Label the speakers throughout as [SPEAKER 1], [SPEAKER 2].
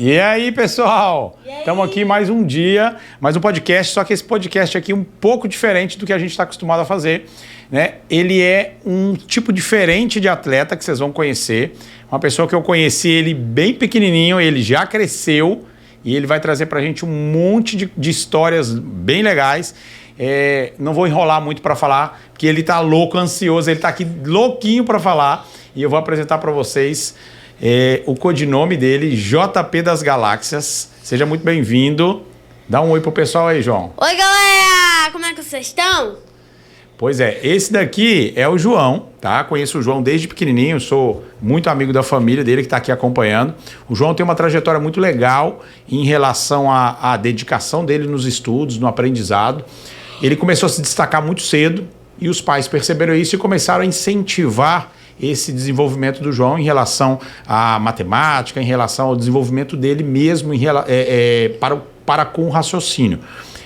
[SPEAKER 1] E aí, pessoal? Estamos aqui mais um dia, mais um podcast, só que esse podcast aqui é um pouco diferente do que a gente está acostumado a fazer, né? Ele é um tipo diferente de atleta que vocês vão conhecer. Uma pessoa que eu conheci ele bem pequenininho, ele já cresceu e ele vai trazer pra gente um monte de histórias bem legais. Não vou enrolar muito para falar, porque ele tá louco, ansioso, ele tá aqui louquinho para falar e eu vou apresentar para vocês o codinome dele, JP das Galáxias. Seja muito bem-vindo. Dá um oi pro pessoal aí, João.
[SPEAKER 2] Oi, galera! Como é que vocês estão?
[SPEAKER 1] Pois é, esse daqui é o João, tá? Conheço o João desde pequenininho, sou muito amigo da família dele que está aqui acompanhando. O João tem uma trajetória muito legal em relação à dedicação dele nos estudos, no aprendizado. Ele começou a se destacar muito cedo e os pais perceberam isso e começaram a incentivar esse desenvolvimento do João em relação à matemática, em relação ao desenvolvimento dele mesmo para com o raciocínio.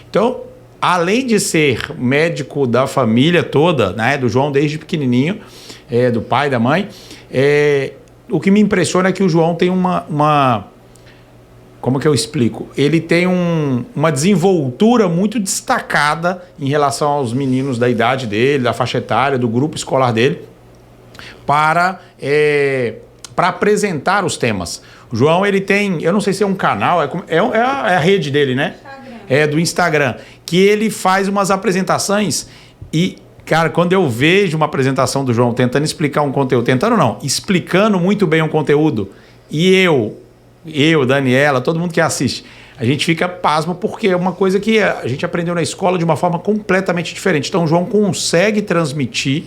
[SPEAKER 1] Então, além de ser médico da família toda, né, do João desde pequenininho, do pai e da mãe, o que me impressiona é que o João tem como que eu explico? Ele tem uma desenvoltura muito destacada em relação aos meninos da idade dele, da faixa etária, do grupo escolar dele, para apresentar os temas. O João, ele tem, eu não sei se é um canal, é a rede dele, né? Do Instagram, que ele faz umas apresentações e, cara, quando eu vejo uma apresentação do João tentando explicar um conteúdo, explicando muito bem um conteúdo, e eu, Daniela, todo mundo que assiste, a gente fica pasmo porque é uma coisa que a gente aprendeu na escola de uma forma completamente diferente. Então o João consegue transmitir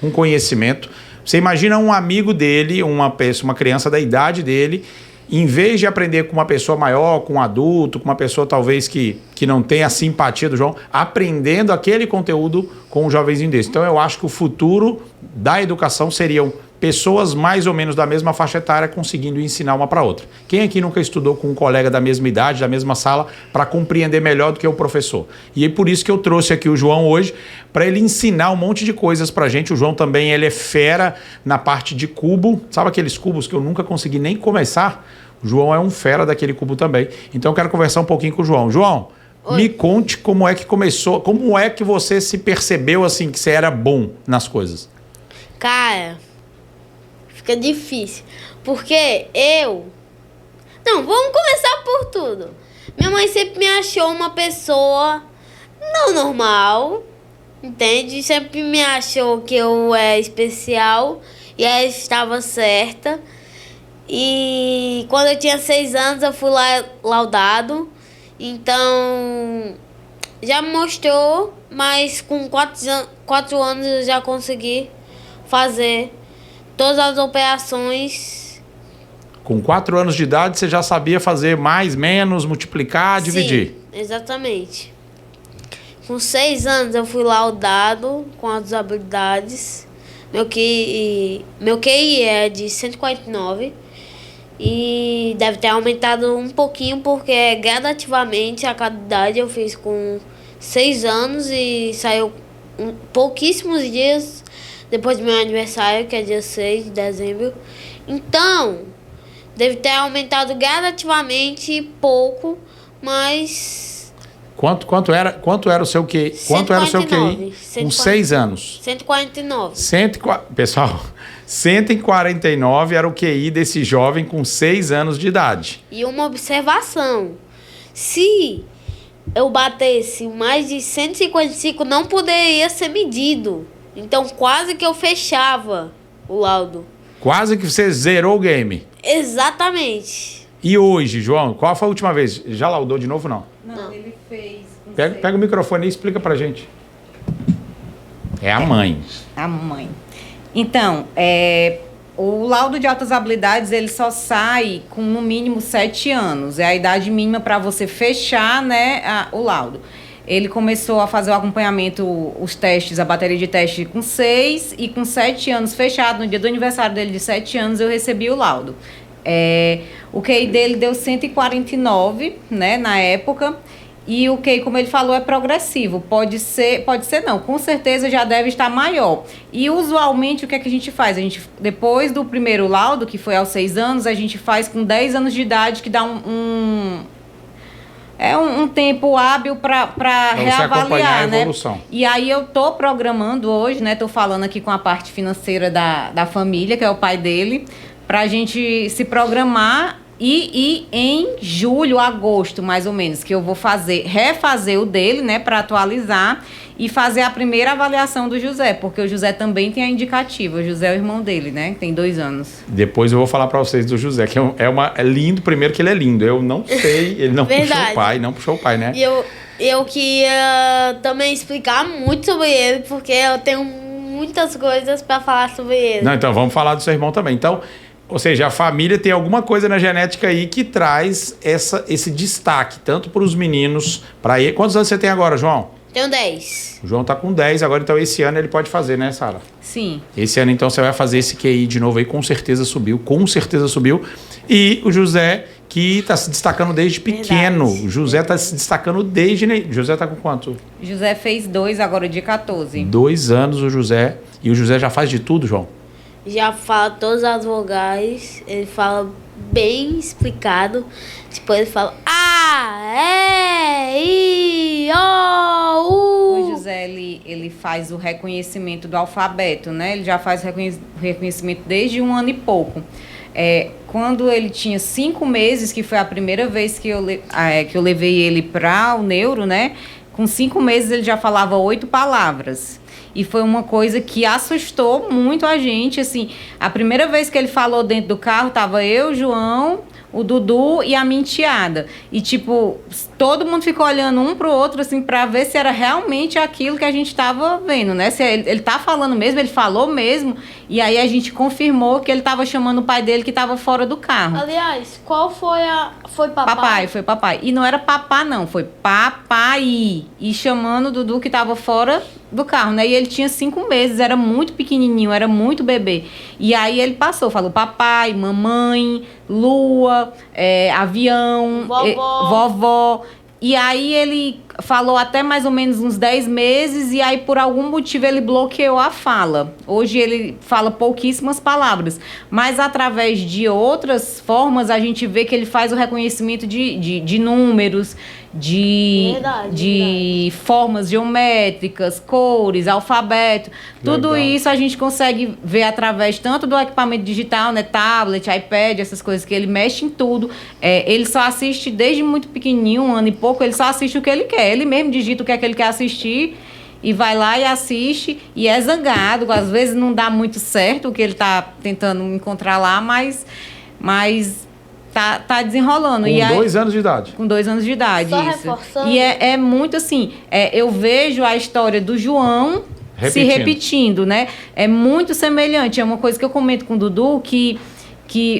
[SPEAKER 1] um conhecimento. Você imagina um amigo dele, uma criança da idade dele, em vez de aprender com uma pessoa maior, com um adulto, com uma pessoa talvez que não tenha a simpatia do João, aprendendo aquele conteúdo com um jovenzinho desse. Então eu acho que o futuro da educação seriam pessoas mais ou menos da mesma faixa etária conseguindo ensinar uma para outra. Quem aqui nunca estudou com um colega da mesma idade, da mesma sala, para compreender melhor do que o professor? E é por isso que eu trouxe aqui o João hoje, para ele ensinar um monte de coisas para a gente. O João também ele é fera na parte de cubo. Sabe aqueles cubos que eu nunca consegui nem começar? O João é um fera daquele cubo também. Então eu quero conversar um pouquinho com o João. João, oi. Me conte como é que começou, como é que você se percebeu assim que você era bom nas coisas?
[SPEAKER 2] Cara, fica difícil, porque vamos começar por tudo. Minha mãe sempre me achou uma pessoa não normal, entende? Sempre me achou que eu era especial e ela estava certa. E quando eu tinha 6 anos eu fui lá laudado, então já me mostrou, mas com 4 anos eu já consegui fazer todas as operações.
[SPEAKER 1] Com 4 anos de idade, você já sabia fazer mais, menos, multiplicar, dividir?
[SPEAKER 2] Sim, exatamente. Com 6 anos eu fui laudado com as habilidades. Meu QI é de 149 e deve ter aumentado um pouquinho porque gradativamente a cada idade eu fiz com 6 anos e saiu pouquíssimos dias depois do meu aniversário, que é dia 6 de dezembro. Então, deve ter aumentado gradativamente pouco, mas...
[SPEAKER 1] Quanto era o seu QI? Quanto era o seu QI com 6 anos?
[SPEAKER 2] 149.
[SPEAKER 1] Pessoal, 149 era o QI desse jovem com 6 anos de idade.
[SPEAKER 2] E uma observação. Se eu batesse mais de 155, não poderia ser medido. Então, quase que eu fechava o laudo.
[SPEAKER 1] Quase que você zerou o game.
[SPEAKER 2] Exatamente.
[SPEAKER 1] E hoje, João, qual foi a última vez? Já laudou de novo, não?
[SPEAKER 3] Não, ele fez...
[SPEAKER 1] Pega o microfone e explica pra gente. É a mãe.
[SPEAKER 3] A mãe. Então, o laudo de altas habilidades, ele só sai com no mínimo 7 anos. É a idade mínima para você fechar, né, o laudo. Ele começou a fazer o acompanhamento, os testes, a bateria de teste com 6 e com 7 anos fechado. No dia do aniversário dele de 7 anos, eu recebi o laudo. O QI dele deu 149, né, na época. E o QI, como ele falou, é progressivo. Pode ser não, com certeza já deve estar maior. E usualmente o que é que a gente faz? A gente, depois do primeiro laudo, que foi aos 6 anos, a gente faz com 10 anos de idade, que dá um tempo hábil para reavaliar, né? E aí eu tô programando hoje, né? Tô falando aqui com a parte financeira da família, que é o pai dele, pra gente se programar e em julho, agosto, mais ou menos, que eu vou refazer o dele, né, para atualizar e fazer a primeira avaliação do José, porque o José também tem a indicativa. O José é o irmão dele, né? Tem 2 anos.
[SPEAKER 1] Depois eu vou falar para vocês do José, que é lindo, primeiro que ele é lindo. Eu não sei, ele não puxou o pai, né?
[SPEAKER 2] E eu queria também explicar muito sobre ele, porque eu tenho muitas coisas para falar sobre ele.
[SPEAKER 1] Não, então vamos falar do seu irmão também. Então, ou seja, a família tem alguma coisa na genética aí que traz esse destaque, tanto para os meninos, para ele. Quantos anos você tem agora, João?
[SPEAKER 2] Tenho 10.
[SPEAKER 1] O João tá com 10 agora, então esse ano ele pode fazer, né, Sara?
[SPEAKER 3] Sim.
[SPEAKER 1] Esse ano, então, você vai fazer esse QI de novo aí, com certeza subiu. E o José, que tá se destacando desde pequeno.
[SPEAKER 2] Verdade.
[SPEAKER 1] O José tá se destacando desde... José tá com quanto?
[SPEAKER 3] José fez 2 agora, dia 14.
[SPEAKER 1] 2 anos o José. E o José já faz de tudo, João?
[SPEAKER 2] Já fala todas as vogais, ele fala bem explicado. Tipo, ele fala I, O, U.
[SPEAKER 3] O José, ele faz o reconhecimento do alfabeto, né? Ele já faz o reconhecimento desde 1 ano e pouco. Quando ele tinha 5 meses, que foi a primeira vez que eu levei ele para o neuro, né? Com 5 meses ele já falava 8 palavras. E foi uma coisa que assustou muito a gente, assim. A primeira vez que ele falou dentro do carro, tava eu, João, o Dudu e a minha enteada. E, tipo, todo mundo ficou olhando um pro outro, assim, pra ver se era realmente aquilo que a gente tava vendo, né? Se ele tá falando mesmo, ele falou mesmo. E aí a gente confirmou que ele tava chamando o pai dele que tava fora do carro.
[SPEAKER 2] Aliás, qual foi Foi papai?
[SPEAKER 3] Foi papai. E não era papá, não. Foi papai. E chamando o Dudu que tava fora do carro, né? E ele tinha 5 meses, era muito pequenininho, era muito bebê. E aí ele falou papai, mamãe, lua, avião, vovó. E aí ele falou até mais ou menos uns 10 meses e aí por algum motivo ele bloqueou a fala. Hoje ele fala pouquíssimas palavras, mas através de outras formas a gente vê que ele faz o reconhecimento de números, de formas geométricas, cores, alfabeto. Legal. Tudo isso a gente consegue ver através tanto do equipamento digital, né, tablet, iPad, essas coisas que ele mexe em tudo. Ele só assiste desde muito pequenininho, 1 ano e pouco, ele só assiste o que ele quer. Ele mesmo digita o que é que ele quer assistir e vai lá e assiste e é zangado. Às vezes não dá muito certo o que ele está tentando encontrar lá, mas tá desenrolando.
[SPEAKER 1] Com 2 anos de idade.
[SPEAKER 3] Com 2 anos de idade,
[SPEAKER 2] só
[SPEAKER 3] isso.
[SPEAKER 2] Reforçando.
[SPEAKER 3] E é muito assim, eu vejo a história do João se repetindo, né? É muito semelhante. É uma coisa que eu comento com o Dudu, que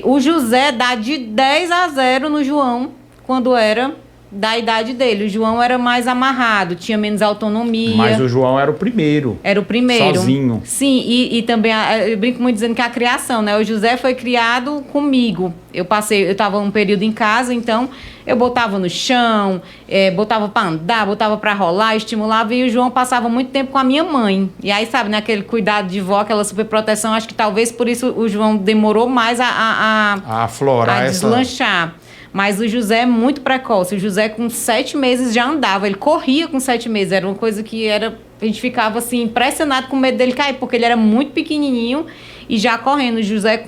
[SPEAKER 3] o José dá de 10-0 no João, quando era da idade dele. O João era mais amarrado, tinha menos autonomia.
[SPEAKER 1] Mas o João era o primeiro.
[SPEAKER 3] Era o primeiro.
[SPEAKER 1] Sozinho.
[SPEAKER 3] Sim, e também, eu brinco muito dizendo que a criação, né? O José foi criado comigo. Eu estava um período em casa, então eu botava no chão, botava para andar, botava para rolar, estimulava, e o João passava muito tempo com a minha mãe. E aí, sabe, né, aquele cuidado de vó, aquela superproteção, acho que talvez por isso o João demorou mais a
[SPEAKER 1] aflorar,
[SPEAKER 3] a deslanchar. Mas o José é muito precoce. O José, com 7 meses, já andava. Ele corria com 7 meses. Era uma coisa que a gente ficava assim, impressionado com medo dele cair, porque ele era muito pequenininho e já correndo. O José,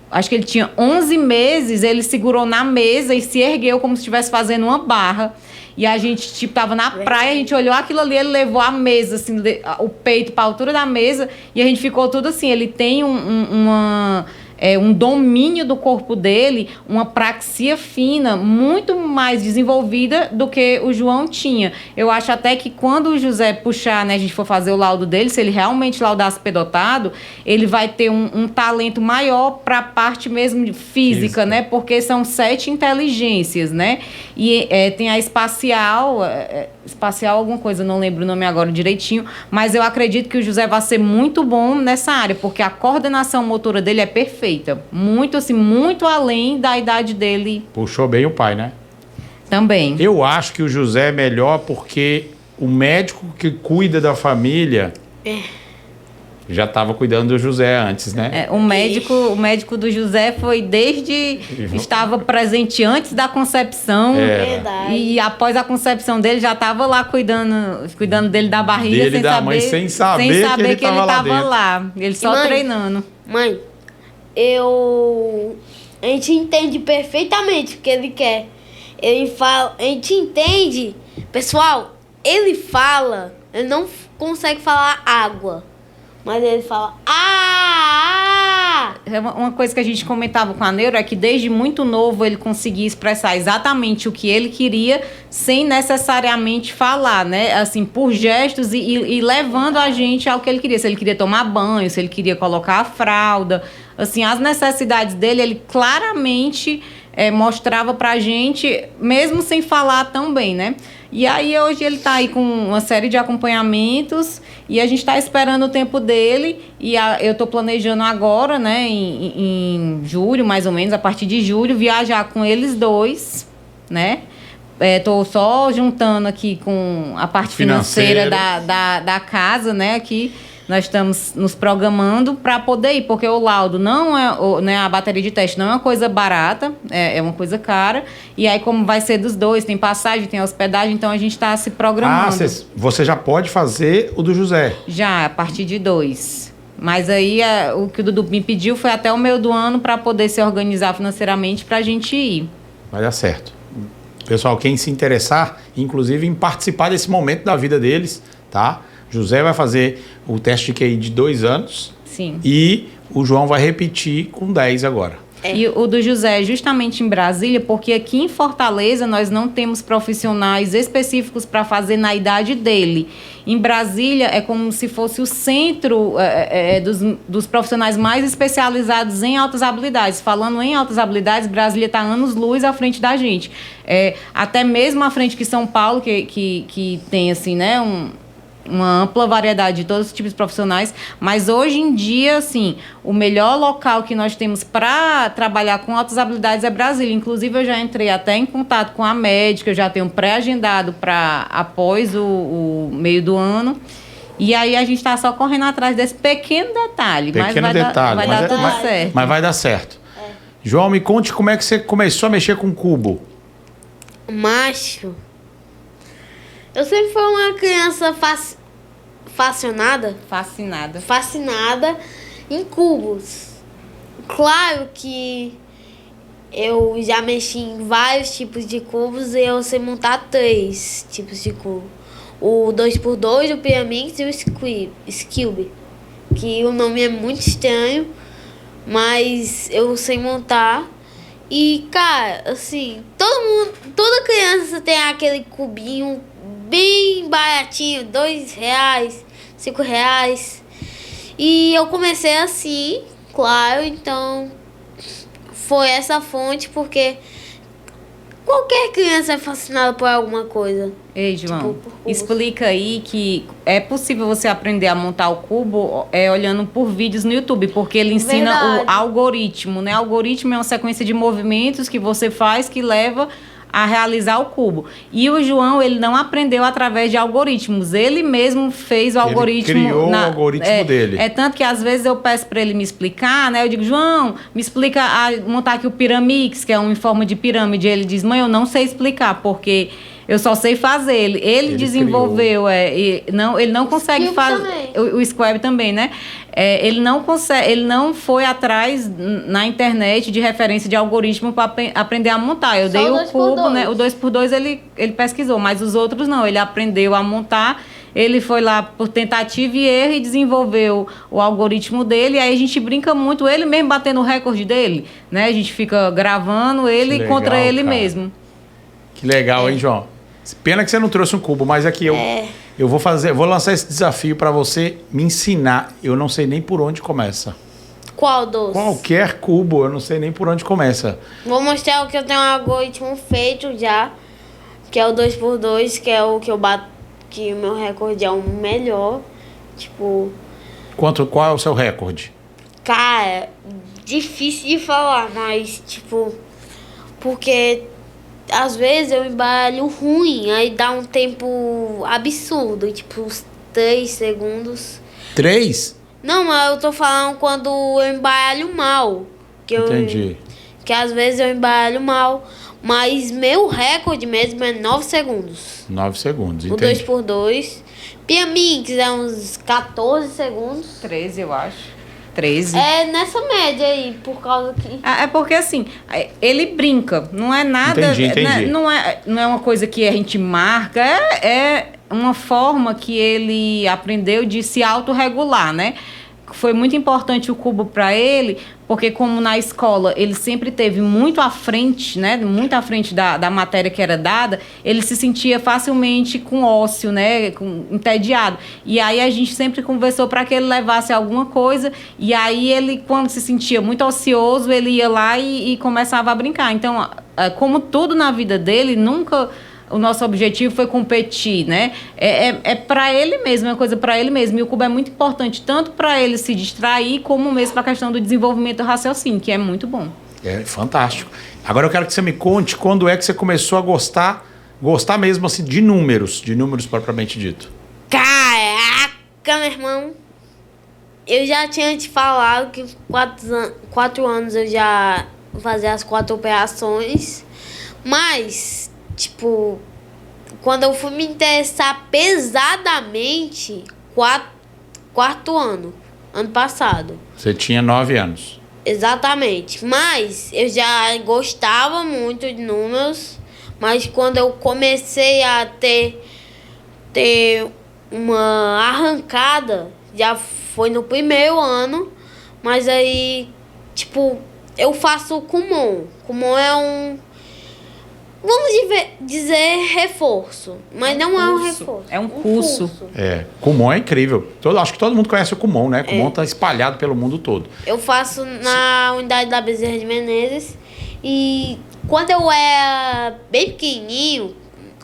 [SPEAKER 3] acho que ele tinha 11 meses, ele segurou na mesa e se ergueu como se estivesse fazendo uma barra. E a gente, tipo, tava na praia, a gente olhou aquilo ali, ele levou a mesa, assim, o peito para a altura da mesa, e a gente ficou tudo assim. Ele tem um domínio do corpo dele, uma praxia fina, muito mais desenvolvida do que o João tinha. Eu acho até que quando o José puxar, né, a gente for fazer o laudo dele, se ele realmente laudar superdotado, ele vai ter um talento maior para a parte mesmo física, né? Porque são 7 inteligências, né? E tem a espacial alguma coisa, não lembro o nome agora direitinho, mas eu acredito que o José vai ser muito bom nessa área, porque a coordenação motora dele é perfeita. Muito, assim, muito além da idade dele.
[SPEAKER 1] Puxou bem o pai, né?
[SPEAKER 3] Também.
[SPEAKER 1] Eu acho que o José é melhor porque o médico que cuida da família já estava cuidando do José antes, né?
[SPEAKER 3] O médico do José foi estava presente antes da concepção.
[SPEAKER 2] Verdade.
[SPEAKER 3] E após a concepção dele já estava lá cuidando dele da barriga,
[SPEAKER 1] Dele e da mãe, sem saber que ele
[SPEAKER 3] estava lá. Ele só
[SPEAKER 2] mãe,
[SPEAKER 3] treinando.
[SPEAKER 2] Mãe, a gente entende perfeitamente o que ele quer. Ele fala, a gente entende. Pessoal, ele não consegue falar água. Mas ele fala
[SPEAKER 3] Uma coisa que a gente comentava com a Neuro é que desde muito novo ele conseguia expressar exatamente o que ele queria sem necessariamente falar, né? Assim, por gestos e levando a gente ao que ele queria. Se ele queria tomar banho, se ele queria colocar a fralda. Assim, as necessidades dele, ele claramente mostrava pra gente, mesmo sem falar tão bem, né? E aí hoje ele tá aí com uma série de acompanhamentos e a gente tá esperando o tempo dele e eu tô planejando agora, né, em julho, mais ou menos, a partir de julho, viajar com eles dois, né? Tô só juntando aqui com a parte financeira da casa, né, aqui. Nós estamos nos programando para poder ir, porque o laudo não é, né, a bateria de teste não é uma coisa barata, é uma coisa cara. E aí, como vai ser dos dois, tem passagem, tem hospedagem, então a gente está se programando.
[SPEAKER 1] Você já pode fazer o do José?
[SPEAKER 3] Já, a partir de 2. Mas aí, o que o Dudu me pediu foi até o meio do ano para poder se organizar financeiramente para a gente ir.
[SPEAKER 1] Vai dar certo. Pessoal, quem se interessar, inclusive em participar desse momento da vida deles, tá? José vai fazer o teste de QI de 2 anos.
[SPEAKER 3] Sim.
[SPEAKER 1] E o João vai repetir com 10 agora.
[SPEAKER 3] E o do José é justamente em Brasília, porque aqui em Fortaleza nós não temos profissionais específicos para fazer na idade dele. Em Brasília é como se fosse o centro dos profissionais mais especializados em altas habilidades. Falando em altas habilidades, Brasília está anos-luz à frente da gente. Até mesmo à frente que São Paulo, que tem assim, né, uma ampla variedade de todos os tipos de profissionais, mas hoje em dia, assim, o melhor local que nós temos para trabalhar com altas habilidades é Brasília. Inclusive, eu já entrei até em contato com a médica, eu já tenho pré-agendado para após o meio do ano. E aí a gente está só correndo atrás desse pequeno detalhe. Vai dar tudo certo.
[SPEAKER 1] Mas vai dar certo. João, me conte como é que você começou a mexer com cubo.
[SPEAKER 2] Macho, eu sempre fui uma criança fascinada em cubos. Claro que eu já mexi em vários tipos de cubos e eu sei montar 3 tipos de cubo. O 2x2, o Pyramix e o Skilby. Que o nome é muito estranho, mas eu sei montar. E, cara, assim, toda criança tem aquele cubinho bem baratinho, R$2, R$5. E eu comecei assim, claro, então foi essa fonte, porque qualquer criança é fascinada por alguma coisa.
[SPEAKER 3] Ei, João, explica aí que é possível você aprender a montar o cubo olhando por vídeos no YouTube, porque ele ensina o algoritmo, né? O algoritmo é uma sequência de movimentos que você faz que leva a realizar o cubo. E o João, ele não aprendeu através de algoritmos. Ele mesmo fez o algoritmo.
[SPEAKER 1] Ele criou o algoritmo dele.
[SPEAKER 3] Tanto que às vezes eu peço para ele me explicar, né? Eu digo, João, me explica montar aqui o Pyramix, que é em forma de pirâmide. Ele diz, mãe, eu não sei explicar, porque eu só sei fazer. Ele desenvolveu, ele não consegue fazer. O Squab também, né? Ele não consegue, ele não foi atrás na internet de referência de algoritmo para aprender a montar. Eu dei o cubo, né? O 2x2 ele pesquisou, mas os outros não. Ele aprendeu a montar. Ele foi lá por tentativa e erro e desenvolveu o algoritmo dele. E aí a gente brinca muito, ele mesmo batendo o recorde dele, né? A gente fica gravando ele contra ele mesmo.
[SPEAKER 1] Que legal, hein, João? Pena que você não trouxe um cubo, mas aqui eu vou lançar esse desafio para você me ensinar. Eu não sei nem por onde começa.
[SPEAKER 2] Qual dos?
[SPEAKER 1] Qualquer cubo, eu não sei nem por onde começa.
[SPEAKER 2] Vou mostrar o que eu tenho um algoritmo feito já, que é o 2x2, que é o que eu bato, que o meu recorde é o melhor. Tipo...
[SPEAKER 1] Qual é o seu recorde?
[SPEAKER 2] Cara, difícil de falar, mas tipo... Porque às vezes eu embaralho ruim, aí dá um tempo absurdo, tipo uns 3 segundos.
[SPEAKER 1] 3?
[SPEAKER 2] Não, mas eu tô falando quando eu embaralho mal.
[SPEAKER 1] Entendi.
[SPEAKER 2] Que às vezes eu embaralho mal, mas meu recorde mesmo é 9 segundos.
[SPEAKER 1] 9 segundos,
[SPEAKER 2] O
[SPEAKER 1] entendi.
[SPEAKER 2] 2x2. Piamix é uns 14 segundos.
[SPEAKER 3] 13, eu acho. 13.
[SPEAKER 2] É nessa média aí, por causa que...
[SPEAKER 3] É porque assim, ele brinca, não é nada.
[SPEAKER 1] Entendi.
[SPEAKER 3] Né, não é uma coisa que a gente marca, é uma forma que ele aprendeu de se autorregular, né? Foi muito importante o cubo para ele, porque como na escola ele sempre teve muito à frente, né? Muito à frente da matéria que era dada, ele se sentia facilmente com ócio, né? Entediado. E aí a gente sempre conversou para que ele levasse alguma coisa, e aí ele, quando se sentia muito ocioso, ele ia lá e começava a brincar. Então, como tudo na vida dele, nunca... O nosso objetivo foi competir, né? É para ele mesmo, é uma coisa para ele mesmo. E o cubo é muito importante, tanto para ele se distrair, como mesmo para a questão do desenvolvimento do raciocínio, que é muito bom.
[SPEAKER 1] É fantástico. Agora eu quero que você me conte quando é que você começou a gostar mesmo assim de números propriamente dito.
[SPEAKER 2] Caraca, meu irmão. Eu já tinha te falado que 4 anos eu já fazia as 4 operações, mas... Tipo, quando eu fui me interessar pesadamente, quarto ano passado.
[SPEAKER 1] Você tinha 9 anos.
[SPEAKER 2] Exatamente. Mas eu já gostava muito de números, mas quando eu comecei a ter uma arrancada, já foi no primeiro ano, mas aí, tipo, eu faço Kumon. Kumon é vamos dizer reforço, mas não é um reforço.
[SPEAKER 3] É um curso.
[SPEAKER 1] Kumon é incrível. Acho que todo mundo conhece o Kumon, né? Kumon tá espalhado pelo mundo todo.
[SPEAKER 2] Eu faço na unidade da Bezerra de Menezes e quando eu era bem pequenininho,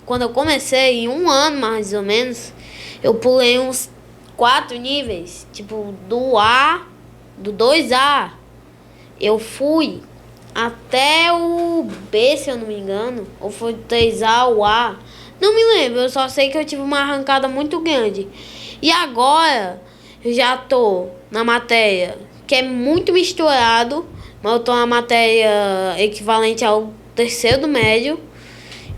[SPEAKER 2] quando eu comecei, em 1 ano mais ou menos, eu pulei uns 4 níveis, tipo do 2A, eu fui até o B, se eu não me engano. Ou foi do 3A ao A. Não me lembro, eu só sei que eu tive uma arrancada muito grande. E agora, eu já tô na matéria que é muito misturado, mas eu tô na matéria equivalente ao 3º do médio.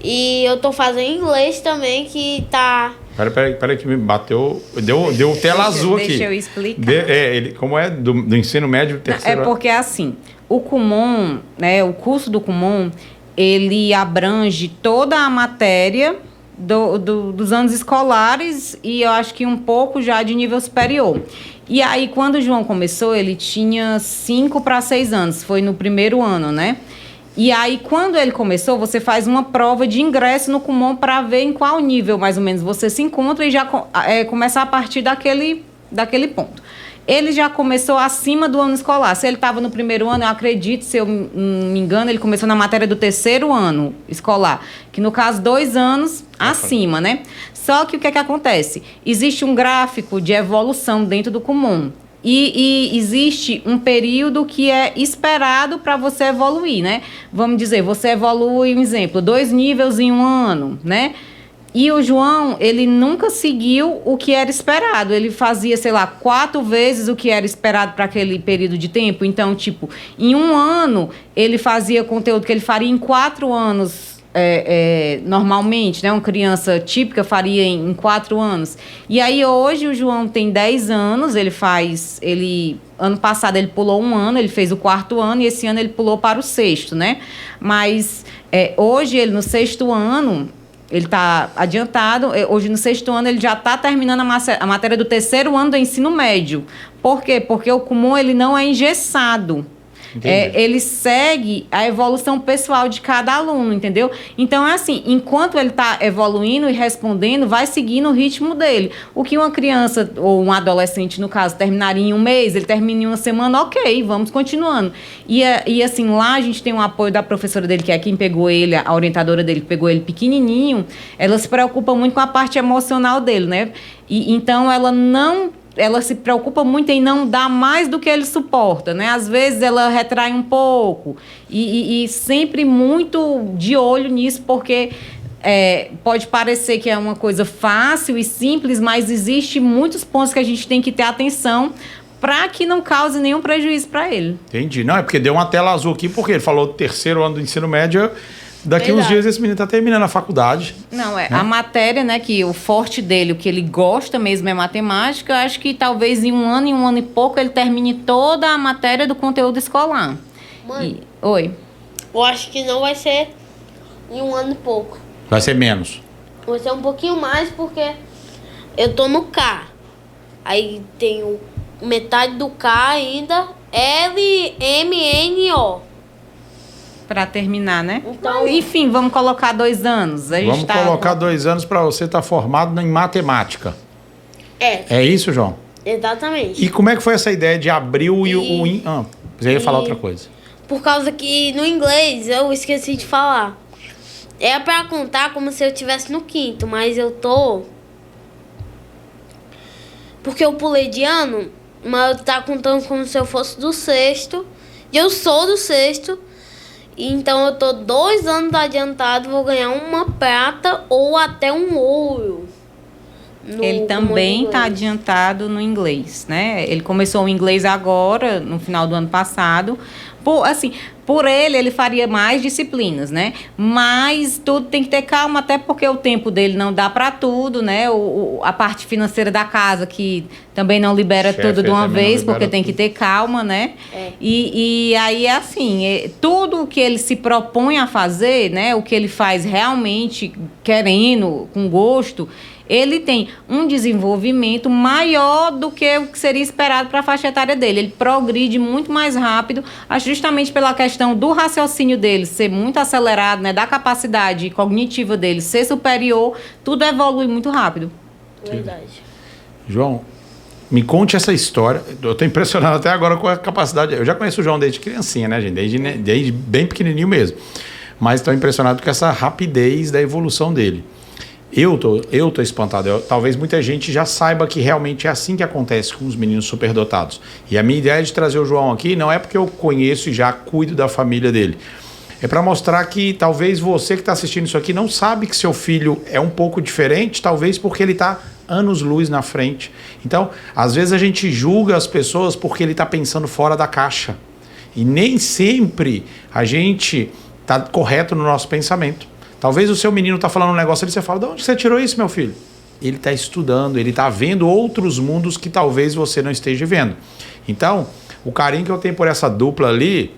[SPEAKER 2] E eu tô fazendo inglês também, que tá...
[SPEAKER 1] Peraí que me bateu... Deu tela azul aqui.
[SPEAKER 3] Deixa eu explicar.
[SPEAKER 1] Como é do ensino médio, terceiro...
[SPEAKER 3] É porque assim... O Kumon, né, o curso do Kumon, ele abrange toda a matéria dos anos escolares e eu acho que um pouco já de nível superior. E aí, quando o João começou, ele tinha 5 para 6 anos, foi no primeiro ano, né? E aí, quando ele começou, você faz uma prova de ingresso no Kumon para ver em qual nível, mais ou menos, você se encontra e já começar a partir daquele ponto. Ele já começou acima do ano escolar. Se ele estava no primeiro ano, eu acredito, se eu não me engano, ele começou na matéria do 3º ano escolar, que no caso 2 anos acima, né? Só que o que é que acontece? Existe um gráfico de evolução dentro do Kumon. E existe um período que é esperado para você evoluir, né? Vamos dizer, você evolui, um exemplo, 2 níveis em 1 ano, né? E o João, ele nunca seguiu o que era esperado. Ele fazia, 4 vezes o que era esperado para aquele período de tempo. Então, tipo, em 1 ano, ele fazia conteúdo que ele faria em 4 anos normalmente, né? Uma criança típica faria em 4 anos. E aí, hoje, o João tem 10 anos, ano passado ele pulou 1 ano, ele fez o 4º ano, e esse ano ele pulou para o 6º, né? Mas, hoje, ele no 6º ano... Ele está adiantado. Hoje, no 6º ano, ele já está terminando a matéria do 3º ano do ensino médio. Por quê? Porque o Kumon, ele não é engessado. Ele segue a evolução pessoal de cada aluno, entendeu? Então, é assim, enquanto ele está evoluindo e respondendo, vai seguindo o ritmo dele. O que uma criança, ou um adolescente, no caso, terminaria em 1 mês, ele termina em 1 semana, ok, vamos continuando. E assim, lá a gente tem um apoio da professora dele, que é quem pegou ele, a orientadora dele, que pegou ele pequenininho. Ela se preocupa muito com a parte emocional dele, né? E então, ela não ela se preocupa muito em não dar mais do que ele suporta, né? Às vezes ela retrai um pouco e sempre muito de olho nisso, porque pode parecer que é uma coisa fácil e simples, mas existe muitos pontos que a gente tem que ter atenção para que não cause nenhum prejuízo para ele.
[SPEAKER 1] Entendi. Não, é porque deu uma tela azul aqui, porque ele falou terceiro ano do ensino médio. Daqui uns dias esse menino está terminando a faculdade.
[SPEAKER 3] Não, a matéria, né, que o forte dele, o que ele gosta mesmo é matemática. Eu acho que talvez em um ano e pouco, ele termine toda a matéria do conteúdo escolar.
[SPEAKER 2] Mãe,
[SPEAKER 3] Oi.
[SPEAKER 2] eu acho que não vai ser em um ano e pouco.
[SPEAKER 1] Vai ser menos.
[SPEAKER 2] Vai ser um pouquinho mais, porque eu tô no K. Aí tenho metade do K ainda, L, M, N, O.
[SPEAKER 3] Para terminar, né?
[SPEAKER 2] Então,
[SPEAKER 3] enfim, vamos colocar 2 anos.
[SPEAKER 1] Vamos colocar 2 anos para você estar formado em matemática. É isso, João?
[SPEAKER 2] Exatamente.
[SPEAKER 1] E como é que foi essa ideia de abrir o... você ia falar outra coisa.
[SPEAKER 2] Por causa que no inglês eu esqueci de falar. É para contar como se eu estivesse no 5º, mas eu tô... Porque eu pulei de ano, mas tá contando como se eu fosse do 6º. E eu sou do 6º. Então eu tô 2 anos adiantado, vou ganhar uma prata ou até um ouro.
[SPEAKER 3] Ele também está adiantado no inglês, né? Ele começou o inglês agora, no final do ano passado. Por ele faria mais disciplinas, né? Mas tudo tem que ter calma, até porque o tempo dele não dá para tudo, né? A parte financeira da casa, que também não libera tudo de uma vez, porque tem que ter calma, né? E aí é assim, tudo que ele se propõe a fazer, né? O que ele faz realmente querendo, com gosto, ele tem um desenvolvimento maior do que o que seria esperado para a faixa etária dele. Ele progride muito mais rápido, justamente pela questão do raciocínio dele ser muito acelerado, né, da capacidade cognitiva dele ser superior, tudo evolui muito rápido.
[SPEAKER 2] Verdade.
[SPEAKER 1] João, me conte essa história. Eu estou impressionado até agora com a capacidade. Eu já conheço o João desde criancinha, né, gente? Desde bem pequenininho mesmo. Mas estou impressionado com essa rapidez da evolução dele. Eu tô espantado. Talvez muita gente já saiba que realmente é assim que acontece com os meninos superdotados. E a minha ideia de trazer o João aqui não é porque eu conheço e já cuido da família dele. É para mostrar que talvez você que está assistindo isso aqui não sabe que seu filho é um pouco diferente, talvez porque ele está anos-luz na frente. Então, às vezes a gente julga as pessoas porque ele está pensando fora da caixa. E nem sempre a gente está correto no nosso pensamento. Talvez o seu menino está falando um negócio ali, você fala, de onde você tirou isso, meu filho? Ele está estudando, ele está vendo outros mundos que talvez você não esteja vendo. Então, o carinho que eu tenho por essa dupla ali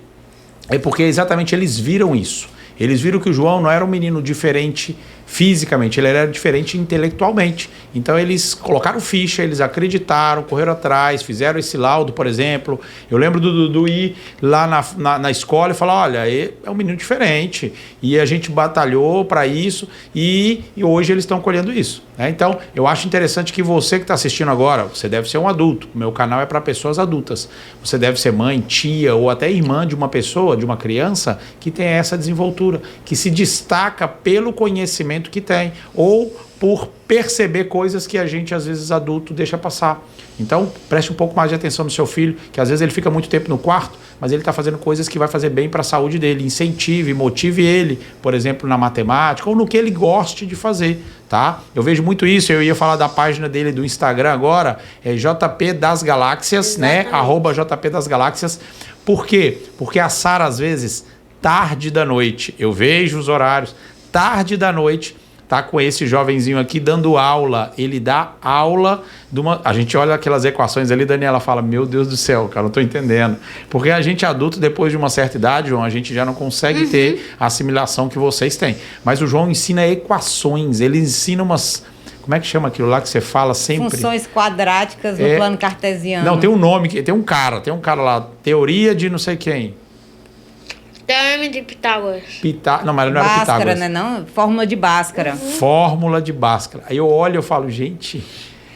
[SPEAKER 1] é porque exatamente eles viram isso. Eles viram que o João não era um menino diferente fisicamente, ele era diferente intelectualmente. Então eles colocaram ficha, eles acreditaram, correram atrás, fizeram esse laudo, por exemplo. Eu lembro do Dudu ir lá na escola e falar, olha, é um menino diferente. E a gente batalhou para isso e hoje eles estão colhendo isso. Né? Então, eu acho interessante que você que está assistindo agora, você deve ser um adulto. O meu canal é para pessoas adultas. Você deve ser mãe, tia ou até irmã de uma pessoa, de uma criança que tem essa desenvoltura, que se destaca pelo conhecimento que tem, ou por perceber coisas que a gente, às vezes, adulto, deixa passar. Então, preste um pouco mais de atenção no seu filho, que às vezes ele fica muito tempo no quarto, mas ele está fazendo coisas que vai fazer bem para a saúde dele. Incentive, motive ele, por exemplo, na matemática, ou no que ele goste de fazer, tá? Eu vejo muito isso, eu ia falar da página dele do Instagram agora, é JP das Galáxias, né? @JP das Galáxias. Por quê? Porque a Sara, às vezes, tarde da noite, eu vejo os horários, tarde da noite, tá com esse jovenzinho aqui dando aula. Ele dá aula de uma... A gente olha aquelas equações ali, Daniela fala, meu Deus do céu, cara, não tô entendendo. Porque a gente adulto, depois de uma certa idade, João, a gente já não consegue ter a assimilação que vocês têm. Mas o João ensina equações, ele ensina umas... Como é que chama aquilo lá que você fala sempre?
[SPEAKER 3] Funções quadráticas no plano cartesiano.
[SPEAKER 1] Não, tem um nome, tem um cara lá, teoria de não sei quem.
[SPEAKER 2] Teorema de Pitágoras.
[SPEAKER 1] Não, mas não era Pitágoras.
[SPEAKER 3] Né? Não? Fórmula de Bhaskara.
[SPEAKER 1] Fórmula de Bhaskara. Aí eu olho e falo, gente,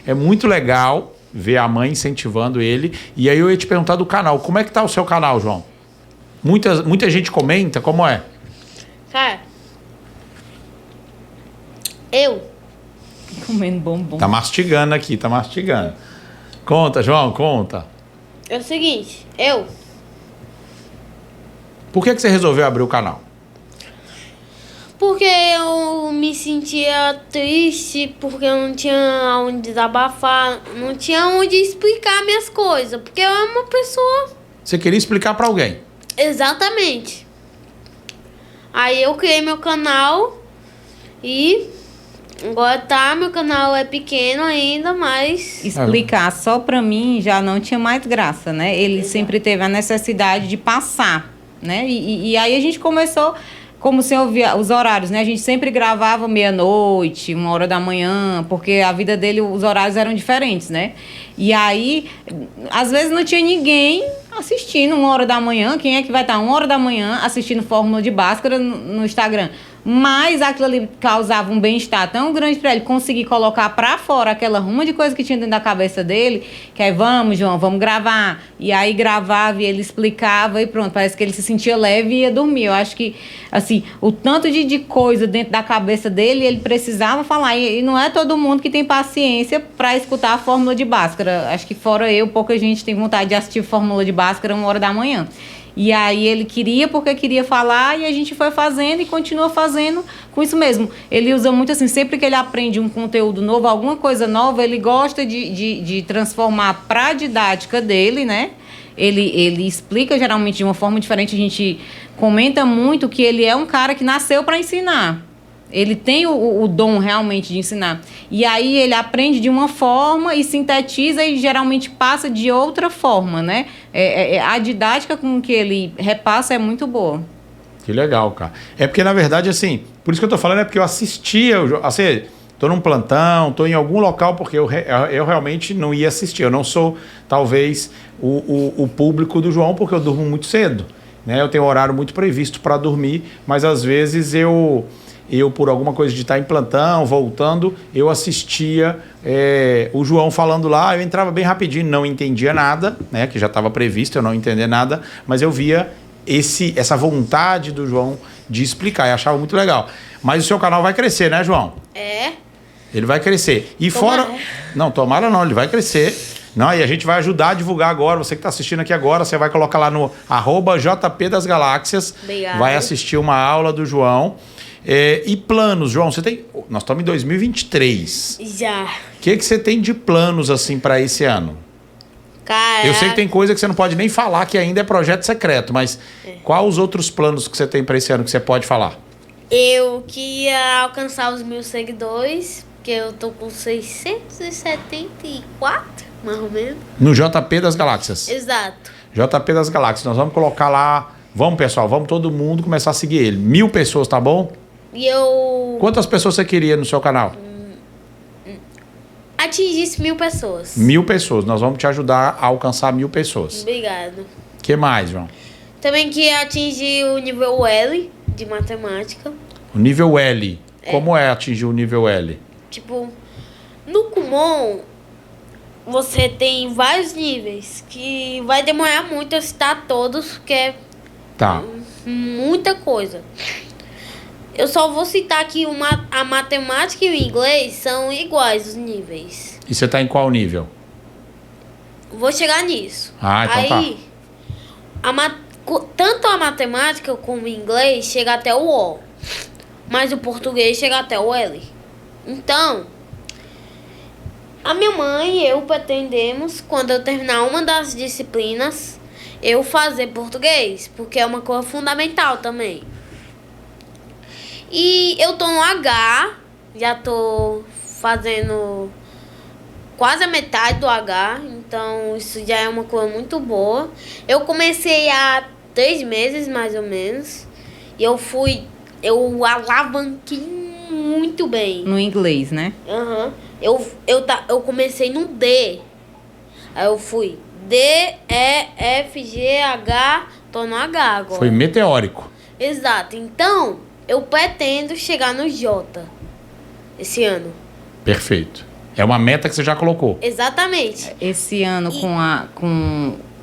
[SPEAKER 1] é muito legal ver a mãe incentivando ele. E aí eu ia te perguntar do canal. Como é que tá o seu canal, João? Muita gente comenta, como é?
[SPEAKER 2] Cara, eu...
[SPEAKER 3] Comendo bombom.
[SPEAKER 1] Tá mastigando aqui, tá mastigando. Conta, João, conta.
[SPEAKER 2] É o seguinte,
[SPEAKER 1] Por que você resolveu abrir o canal?
[SPEAKER 2] porque eu me sentia triste, porque eu não tinha onde desabafar, não tinha onde explicar minhas coisas, porque eu era uma pessoa...
[SPEAKER 1] Você queria explicar pra alguém.
[SPEAKER 2] Exatamente. Aí eu criei meu canal e agora meu canal é pequeno ainda, mas...
[SPEAKER 3] Explicar só pra mim já não tinha mais graça, né? Ele sempre teve a necessidade de passar, né? E aí a gente começou, como você ouvia os horários, né? A gente sempre gravava meia-noite, 1h da manhã, porque a vida dele, os horários eram diferentes, né? E aí, às vezes não tinha ninguém assistindo 1h da manhã. Quem é que vai estar 1h da manhã assistindo Fórmula de Bhaskara no Instagram? Mas aquilo ali causava um bem-estar tão grande para ele conseguir colocar para fora aquela ruma de coisa que tinha dentro da cabeça dele, que aí, vamos, João, vamos gravar. E aí gravava e ele explicava e pronto, parece que ele se sentia leve e ia dormir. Eu acho que, assim, o tanto de coisa dentro da cabeça dele, ele precisava falar. E não é todo mundo que tem paciência para escutar a Fórmula de Bhaskara. Acho que fora eu, pouca gente tem vontade de assistir Fórmula de Bhaskara 1h da manhã. E aí ele queria porque queria falar e a gente foi fazendo e continua fazendo com isso mesmo. Ele usa muito assim, sempre que ele aprende um conteúdo novo, alguma coisa nova, ele gosta de transformar para a didática dele, né? Ele explica geralmente de uma forma diferente. A gente comenta muito que ele é um cara que nasceu para ensinar. Ele tem o dom realmente de ensinar. E aí ele aprende de uma forma e sintetiza e geralmente passa de outra forma, né? A didática com que ele repassa é muito boa.
[SPEAKER 1] Que legal, cara. É porque, na verdade, assim, por isso que eu tô falando, é porque eu assistia, assim, tô num plantão, tô em algum local, porque eu realmente não ia assistir. Eu não sou, talvez, o público do João, porque eu durmo muito cedo, né? Eu tenho um horário muito previsto para dormir, mas às vezes eu, por alguma coisa de estar em plantão, voltando, eu assistia o João falando lá, eu entrava bem rapidinho, não entendia nada, né, que já estava previsto eu não entender nada, mas eu via essa vontade do João de explicar, e achava muito legal. Mas o seu canal vai crescer, né, João?
[SPEAKER 2] É.
[SPEAKER 1] Ele vai crescer. E
[SPEAKER 2] Tomara.
[SPEAKER 1] fora... Não, tomara não, ele vai crescer. Não, e a gente vai ajudar a divulgar agora. Você que está assistindo aqui agora, você vai colocar lá no @JP das Galáxias.
[SPEAKER 2] Obrigada.
[SPEAKER 1] Vai assistir uma aula do João. E planos, João, você tem... Nós estamos em 2023.
[SPEAKER 2] Já.
[SPEAKER 1] O que você tem de planos, assim, para esse ano?
[SPEAKER 2] Cara,
[SPEAKER 1] Eu sei que tem coisa que você não pode nem falar, que ainda é projeto secreto, mas quais os outros planos que você tem para esse ano que você pode falar?
[SPEAKER 2] eu queria alcançar os 1.000 seguidores, porque eu tô com 674, mais ou menos.
[SPEAKER 1] No JP das Galáxias.
[SPEAKER 2] Exato.
[SPEAKER 1] JP das Galáxias. Nós vamos colocar lá... Vamos, pessoal, vamos todo mundo começar a seguir ele. 1.000 pessoas, tá bom?
[SPEAKER 2] E eu
[SPEAKER 1] Quantas pessoas você queria no seu canal?
[SPEAKER 2] atingisse 1.000 pessoas.
[SPEAKER 1] 1.000 pessoas. Nós vamos te ajudar a alcançar 1.000 pessoas.
[SPEAKER 2] Obrigado.
[SPEAKER 1] O que mais, João?
[SPEAKER 2] Também queria atingir o nível L de matemática.
[SPEAKER 1] O nível L. Como é atingir o nível L?
[SPEAKER 2] Tipo, no Kumon, você tem vários níveis que vai demorar muito a citar todos, porque é
[SPEAKER 1] Tá.
[SPEAKER 2] muita coisa. Eu só vou citar que a matemática e o inglês são iguais os níveis.
[SPEAKER 1] E você tá em qual nível?
[SPEAKER 2] Vou chegar nisso.
[SPEAKER 1] Ah, então
[SPEAKER 2] Aí, tanto a matemática como o inglês chega até o O. Mas o português chega até o L. Então, a minha mãe e eu pretendemos, quando eu terminar uma das disciplinas, eu fazer português, porque é uma coisa fundamental também. E eu tô no H, já tô fazendo quase a metade do H, então isso já é uma coisa muito boa. Eu comecei há 3 meses, mais ou menos, e eu alavanquei muito bem.
[SPEAKER 3] No inglês, né?
[SPEAKER 2] Aham. Eu comecei no D. Aí eu fui D, E, F, G, H, tô no H agora.
[SPEAKER 1] Foi meteórico.
[SPEAKER 2] Exato. Então, eu pretendo chegar no J esse ano.
[SPEAKER 1] Perfeito. É uma meta que você já colocou.
[SPEAKER 2] Exatamente.
[SPEAKER 3] Esse ano,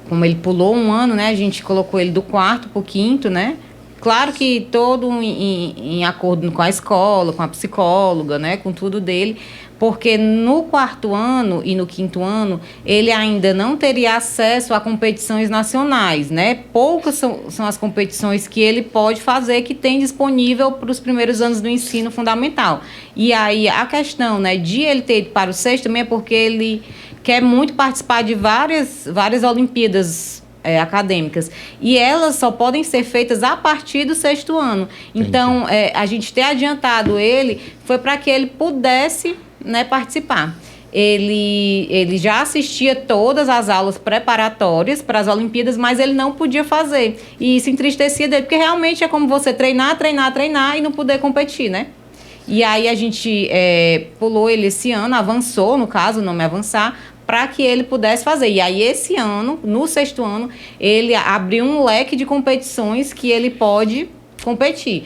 [SPEAKER 3] como ele pulou um ano, né? A gente colocou ele do 4º pro 5º, né? Claro que todo em acordo com a escola, com a psicóloga, né? Com tudo dele. porque no 4º ano e no 5º ano, ele ainda não teria acesso a competições nacionais, né? Poucas são as competições que ele pode fazer, que tem disponível para os primeiros anos do ensino fundamental. E aí a questão, né, de ele ter ido para o 6º também é porque ele quer muito participar de várias Olimpíadas acadêmicas, e elas só podem ser feitas a partir do 6º ano. Então, a gente ter adiantado ele foi para que ele pudesse, né, participar. Ele já assistia todas as aulas preparatórias para as Olimpíadas, mas ele não podia fazer. E isso entristecia dele, porque realmente é como você treinar e não poder competir, né? E aí a gente pulou ele esse ano, avançou, no caso, o nome é avançar, para que ele pudesse fazer. E aí, esse ano, no 6º ano, ele abriu um leque de competições que ele pode competir.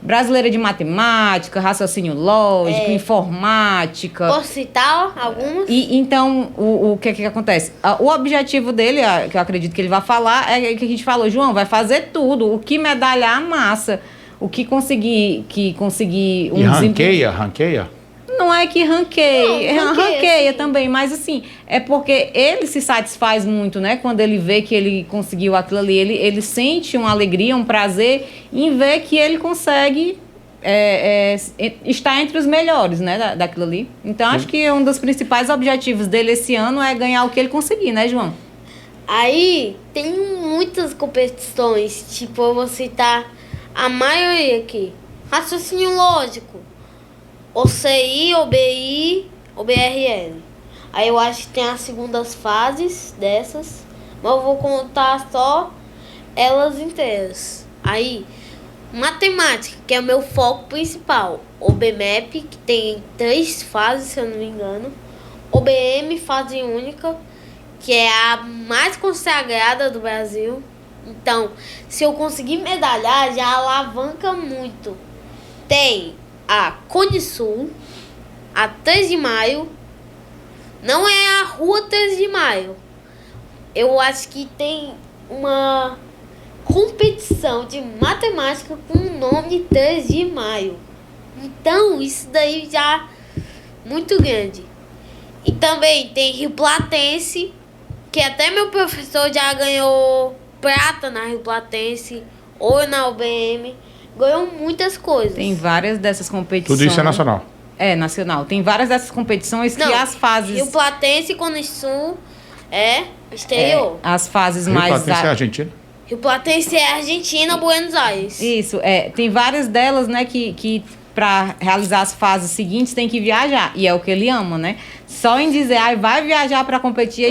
[SPEAKER 3] Brasileira de matemática, raciocínio lógico, informática.
[SPEAKER 2] Posso citar alguns?
[SPEAKER 3] E então, o que acontece? O objetivo dele, que eu acredito que ele vai falar, é o que a gente falou, João, vai fazer tudo. O que medalhar, massa. O que conseguir
[SPEAKER 1] E ranqueia?
[SPEAKER 3] Não é que ranqueia,
[SPEAKER 2] ranqueia sim.
[SPEAKER 3] Também, mas assim, é porque ele se satisfaz muito, né? Quando ele vê que ele conseguiu aquilo ali, ele sente uma alegria, um prazer em ver que ele consegue estar entre os melhores, né? Daquilo ali. Então, acho que um dos principais objetivos dele esse ano é ganhar o que ele conseguir, né, João?
[SPEAKER 2] Aí, tem muitas competições, tipo, eu vou citar a maioria aqui. Raciocínio lógico. OCI, OBI, OBRL. Aí eu acho que tem as segundas fases dessas, mas eu vou contar só elas inteiras. Aí, matemática, que é o meu foco principal. OBMAP, que tem 3 fases, se eu não me engano. OBM, fase única, que é a mais consagrada do Brasil. Então, se eu conseguir medalhar, já alavanca muito. Tem a Cone Sul, a 3 de maio, não é a Rua 3 de maio. Eu acho que tem uma competição de matemática com o nome 3 de maio. Então, isso daí já é muito grande. E também tem Rio Platense, que até meu professor já ganhou prata na Rio Platense, ou na UBM. Ganhou muitas coisas.
[SPEAKER 3] Tem várias dessas competições.
[SPEAKER 1] Tudo isso é nacional?
[SPEAKER 3] É, nacional. Tem várias dessas competições que as fases...
[SPEAKER 2] Rio Platense e Cone Sul é exterior.
[SPEAKER 3] As fases
[SPEAKER 1] Rio
[SPEAKER 3] mais...
[SPEAKER 1] Platense é Argentina?
[SPEAKER 2] Rio Platense é Argentina, Buenos Aires.
[SPEAKER 3] Isso, tem várias delas, né, que para realizar as fases seguintes tem que viajar. E é o que ele ama, né? Só em dizer, vai viajar para competir,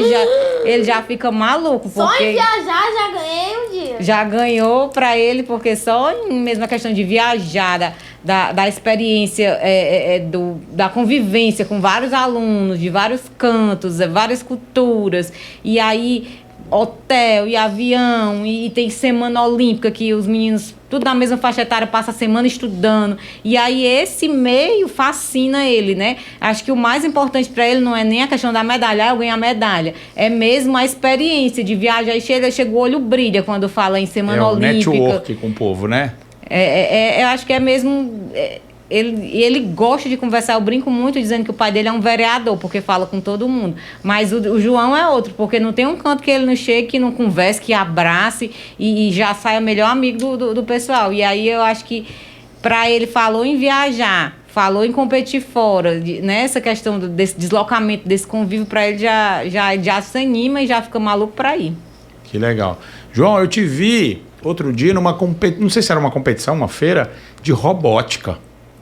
[SPEAKER 3] ele já fica maluco.
[SPEAKER 2] Só
[SPEAKER 3] porque
[SPEAKER 2] em viajar já ganhei um dia.
[SPEAKER 3] já ganhou para ele, porque só em mesma questão de viajar, da experiência, da convivência com vários alunos, de vários cantos, várias culturas. E aí, hotel e avião, e tem semana olímpica, que os meninos, tudo na mesma faixa etária, passa a semana estudando. E aí esse meio fascina ele, né? Acho que o mais importante para ele não é nem a questão da medalha, eu ganhar medalha. É mesmo a experiência de viajar. E chega o olho brilha quando fala em semana olímpica.
[SPEAKER 1] É o network com o povo, né?
[SPEAKER 3] Eu acho que é mesmo... Ele gosta de conversar, eu brinco muito dizendo que o pai dele é um vereador, porque fala com todo mundo. Mas o João é outro, porque não tem um canto que ele não chegue, que não converse, que abrace e já saia melhor amigo do pessoal. E aí eu acho que para ele, falou em viajar, falou em competir fora, nessa questão desse deslocamento, desse convívio, para ele já se anima e já fica maluco para ir.
[SPEAKER 1] Que legal. João, eu te vi outro dia numa competição, não sei se era uma competição, uma feira de robótica.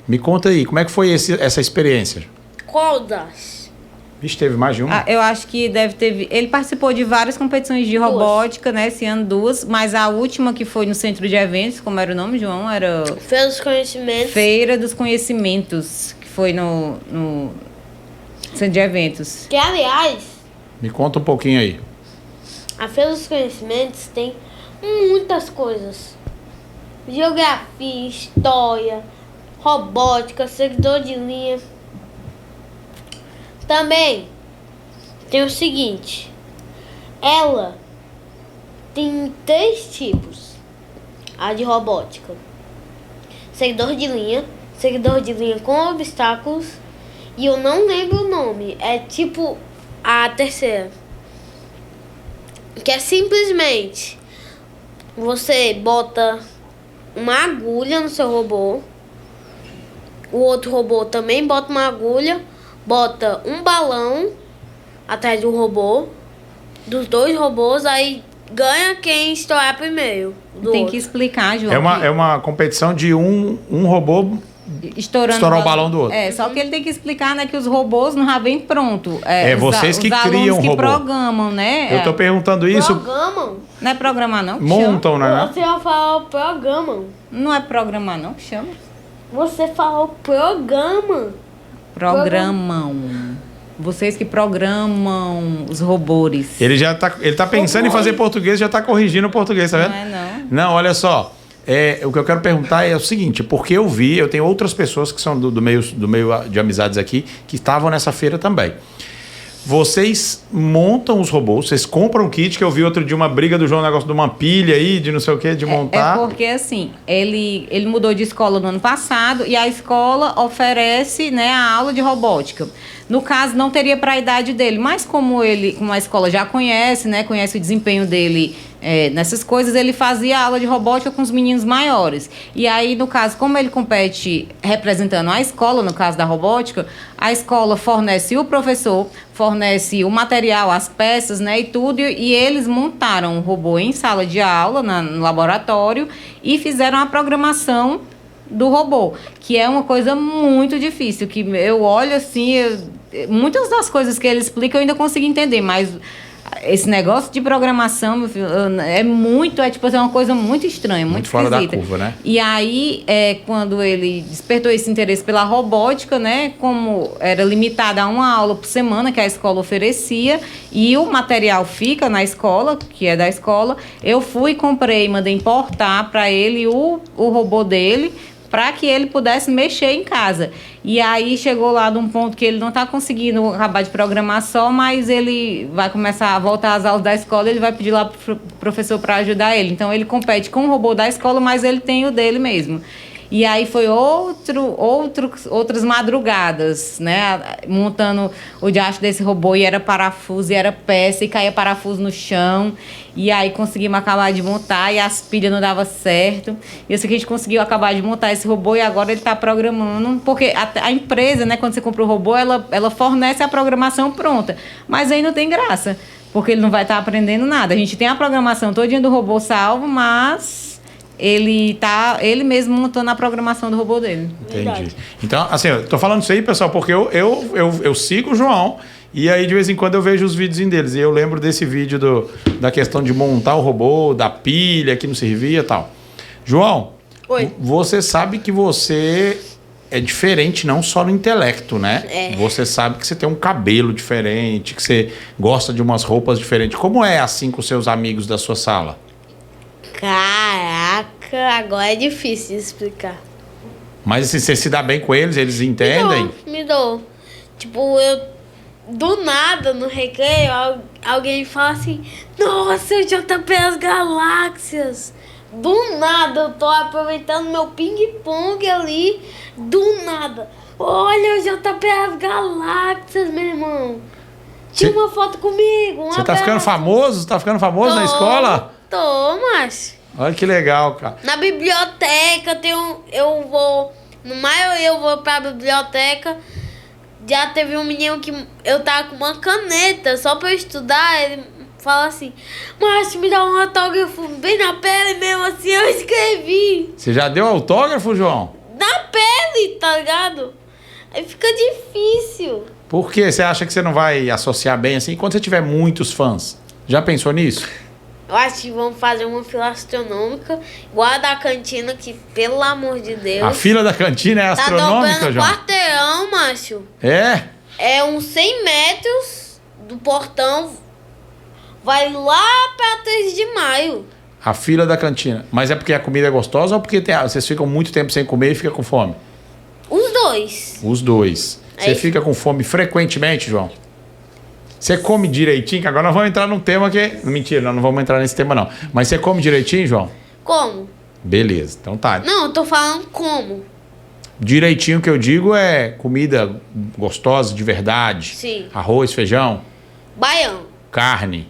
[SPEAKER 1] Me conta aí, como é que foi essa experiência?
[SPEAKER 2] Qual das?
[SPEAKER 1] Vixe, teve mais de uma?
[SPEAKER 3] Eu acho que deve ter... Ele participou de várias competições de robótica, né? Esse ano 2, mas a última que foi no centro de eventos, como era o nome, João? Era...
[SPEAKER 2] Feira dos Conhecimentos.
[SPEAKER 3] Feira dos Conhecimentos, que foi no centro de eventos.
[SPEAKER 2] Que, aliás...
[SPEAKER 1] Me conta um pouquinho aí.
[SPEAKER 2] A Feira dos Conhecimentos tem muitas coisas. Geografia, história... robótica, seguidor de linha. Também tem o seguinte, ela tem 3 tipos. A de robótica: seguidor de linha com obstáculos E eu não lembro o nome. É tipo a terceira. Que é simplesmente você bota uma agulha no seu robô. O outro robô também bota uma agulha. Bota um balão atrás do robô. Dos dois robôs, aí ganha quem estourar primeiro.
[SPEAKER 3] Tem que explicar, João.
[SPEAKER 1] É uma competição de um robô
[SPEAKER 3] estourar
[SPEAKER 1] o balão do outro.
[SPEAKER 3] Só que ele tem que explicar, né, que os robôs não já vêm pronto.
[SPEAKER 1] Vocês que criam o robô.
[SPEAKER 3] Que programam, né?
[SPEAKER 1] Eu tô perguntando isso.
[SPEAKER 2] Programam?
[SPEAKER 3] Não é programar, não?
[SPEAKER 1] Montam, né?
[SPEAKER 2] Você já falou programam.
[SPEAKER 3] Não é programar, não? Que chama?
[SPEAKER 2] Você falou programa.
[SPEAKER 3] Programam. Vocês que programam os robôs.
[SPEAKER 1] Ele tá pensando em fazer português, já tá corrigindo o português, tá vendo?
[SPEAKER 3] Não é, não.
[SPEAKER 1] Não, olha só. O que eu quero perguntar é o seguinte, porque eu tenho outras pessoas que são do meio de amizades aqui, que estavam nessa feira também. Vocês montam os robôs, vocês compram o kit, que eu vi outro dia uma briga do João, um negócio de uma pilha aí, de não sei o que, de montar.
[SPEAKER 3] É porque assim, ele mudou de escola no ano passado e a escola oferece, né, a aula de robótica. No caso, não teria para a idade dele, mas como a escola já conhece, né, conhece o desempenho dele nessas coisas, ele fazia aula de robótica com os meninos maiores. E aí, no caso, como ele compete representando a escola, no caso da robótica, a escola fornece o professor, fornece o material, as peças, né, e tudo, e eles montaram o robô em sala de aula, no laboratório, e fizeram a programação do robô, que é uma coisa muito difícil, que eu olho assim, muitas das coisas que ele explica eu ainda consigo entender, mas esse negócio de programação, meu filho, tipo assim, é uma coisa muito estranha, muito
[SPEAKER 1] fora
[SPEAKER 3] esquisita.
[SPEAKER 1] Da curva, né?
[SPEAKER 3] E aí, quando ele despertou esse interesse pela robótica, né, como era limitada a uma aula por semana que a escola oferecia, e o material fica na escola, que é da escola, eu fui, comprei, mandei importar para ele o robô dele, para que ele pudesse mexer em casa. E aí chegou lá de um ponto que ele não está conseguindo acabar de programar só, mas ele vai começar a voltar às aulas da escola, ele vai pedir lá para o professor para ajudar ele. Então ele compete com o robô da escola, mas ele tem o dele mesmo. E aí foi outras madrugadas, né? Montando o diacho desse robô, e era parafuso, e era peça, e caía parafuso no chão. E aí conseguimos acabar de montar, e as pilhas não davam certo. E assim que a gente conseguiu acabar de montar esse robô, e agora ele está programando. Porque a empresa, né, quando você compra o robô, ela fornece a programação pronta. Mas aí não tem graça, porque ele não vai estar aprendendo nada. A gente tem a programação todinha do robô salvo, mas ele mesmo montando a programação do robô dele.
[SPEAKER 1] Entendi.
[SPEAKER 2] Verdade.
[SPEAKER 1] Então, assim, eu tô falando isso aí, pessoal, porque eu sigo o João e aí de vez em quando eu vejo os vídeos deles. E eu lembro desse vídeo da questão de montar o robô, da pilha que não servia e tal. João,
[SPEAKER 2] Oi.
[SPEAKER 1] Você sabe que você é diferente não só no intelecto, né? Você sabe que você tem um cabelo diferente, que você gosta de umas roupas diferentes. Como é assim com seus amigos da sua sala?
[SPEAKER 2] Caraca, agora é difícil de explicar.
[SPEAKER 1] Mas se você se dá bem com eles, eles entendem?
[SPEAKER 2] Me dou. Tipo, do nada, no recreio, alguém fala assim: nossa, o JP as galáxias. Do nada, eu tô aproveitando meu ping-pong ali. Do nada. Olha, o JP as galáxias, meu irmão. Tira uma foto comigo.
[SPEAKER 1] Você tá ficando famoso? Tá ficando famoso na escola?
[SPEAKER 2] Tô, mas...
[SPEAKER 1] Olha que legal, cara.
[SPEAKER 2] Na biblioteca, eu vou pra biblioteca. Já teve um menino que eu tava com uma caneta só pra eu estudar. Ele fala assim: mas me dá um autógrafo bem na pele mesmo, assim, eu escrevi.
[SPEAKER 1] Você já deu autógrafo, João?
[SPEAKER 2] Na pele, tá ligado? Aí fica difícil.
[SPEAKER 1] Por quê? Você acha que você não vai associar bem assim? Quando você tiver muitos fãs, já pensou nisso?
[SPEAKER 2] Eu acho que vamos fazer uma fila astronômica, igual a da cantina, que, pelo amor de Deus...
[SPEAKER 1] A fila da cantina é astronômica,
[SPEAKER 2] tá
[SPEAKER 1] João?
[SPEAKER 2] Quarteirão, macho.
[SPEAKER 1] É?
[SPEAKER 2] É uns 100 metros do portão, vai lá pra 3 de maio.
[SPEAKER 1] A fila da cantina. Mas é porque a comida é gostosa ou porque vocês ficam muito tempo sem comer e ficam com fome?
[SPEAKER 2] Os dois.
[SPEAKER 1] Os dois. Você fica com fome frequentemente, João? Você come direitinho? Que agora nós vamos entrar num tema que... Mentira, nós não vamos entrar nesse tema, não. Mas você come direitinho, João?
[SPEAKER 2] Como?
[SPEAKER 1] Beleza, então tá.
[SPEAKER 2] Não, eu tô falando como.
[SPEAKER 1] Direitinho que eu digo é comida gostosa, de verdade.
[SPEAKER 2] Sim.
[SPEAKER 1] Arroz, feijão,
[SPEAKER 2] Baião.
[SPEAKER 1] carne,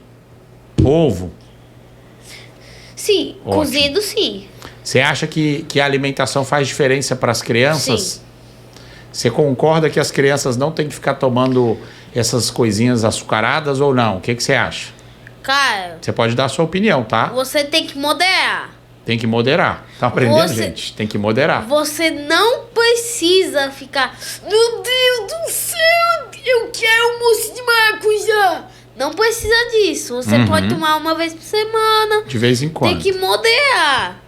[SPEAKER 1] ovo.
[SPEAKER 2] Sim.
[SPEAKER 1] Ótimo.
[SPEAKER 2] Cozido, sim.
[SPEAKER 1] Você acha que a alimentação faz diferença para as crianças?
[SPEAKER 2] Sim.
[SPEAKER 1] Você concorda que as crianças não têm que ficar tomando essas coisinhas açucaradas ou não? O que você acha?
[SPEAKER 2] Cara,
[SPEAKER 1] Você pode dar a sua opinião, tá?
[SPEAKER 2] você tem que moderar.
[SPEAKER 1] Tem que moderar. Tá aprendendo,
[SPEAKER 2] Você-
[SPEAKER 1] gente? Tem que moderar.
[SPEAKER 2] Você não precisa ficar. Meu Deus do céu, eu quero mousse de maracujá. Não precisa disso. Você
[SPEAKER 1] Uhum.
[SPEAKER 2] pode tomar uma vez por semana.
[SPEAKER 1] De vez em quando.
[SPEAKER 2] Tem que moderar.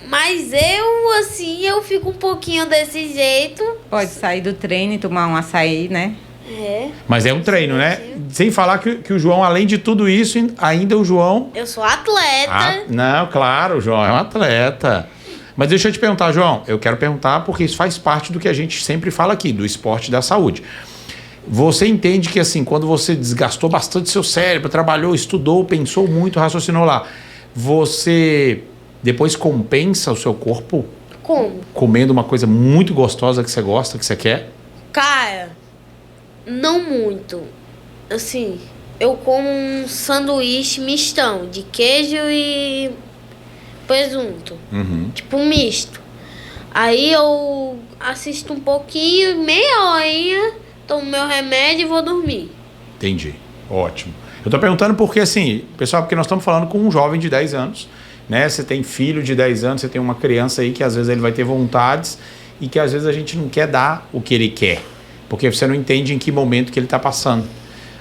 [SPEAKER 2] Mas eu, assim, eu fico um pouquinho desse jeito.
[SPEAKER 3] Pode sair do treino e tomar um açaí, né?
[SPEAKER 2] É.
[SPEAKER 1] Mas é um treino, né? Sem falar que o João, além de tudo isso, ainda o João...
[SPEAKER 2] Eu sou atleta.
[SPEAKER 1] Não, claro, o João é um atleta. Mas deixa eu te perguntar, João. Eu quero perguntar porque isso faz parte do que a gente sempre fala aqui, do esporte e da saúde. Você entende que, assim, quando você desgastou bastante seu cérebro, trabalhou, estudou, pensou muito, raciocinou lá, você depois compensa o seu corpo
[SPEAKER 2] Como?
[SPEAKER 1] comendo uma coisa muito gostosa que você gosta, que você quer?
[SPEAKER 2] Cara, não muito. Assim, eu como um sanduíche mistão de queijo e presunto. Tipo um misto. Aí eu assisto um pouquinho, meia horinha, tomo meu remédio e vou dormir.
[SPEAKER 1] Entendi. Ótimo. Eu tô perguntando porque, assim, pessoal, porque nós estamos falando com um jovem de 10 anos, né? Você tem filho de 10 anos, você tem uma criança aí que às vezes ele vai ter vontades e que às vezes a gente não quer dar o que ele quer, porque você não entende em que momento que ele está passando.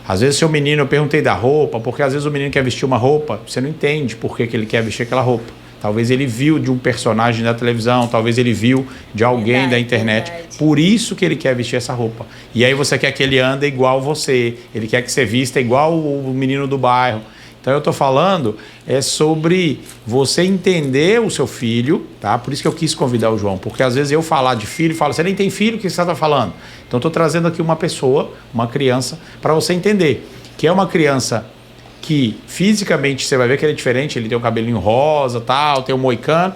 [SPEAKER 1] Às vezes seu menino, eu perguntei da roupa, porque às vezes o menino quer vestir uma roupa, você não entende por que ele quer vestir aquela roupa. Talvez ele viu de um personagem da televisão, talvez ele viu de alguém
[SPEAKER 2] Verdade,
[SPEAKER 1] da internet.
[SPEAKER 2] verdade.
[SPEAKER 1] Por isso que ele quer vestir essa roupa. E aí você quer que ele ande igual você, ele quer que você vista igual o menino do bairro. Então eu tô falando sobre você entender o seu filho, tá? Por isso que eu quis convidar o João, porque às vezes eu falar de filho, falo, você nem tem filho, o que você está falando? Então eu tô trazendo aqui uma pessoa, uma criança, para você entender que é uma criança que fisicamente você vai ver que ele é diferente, ele tem um cabelinho rosa, tal, tem um moicano.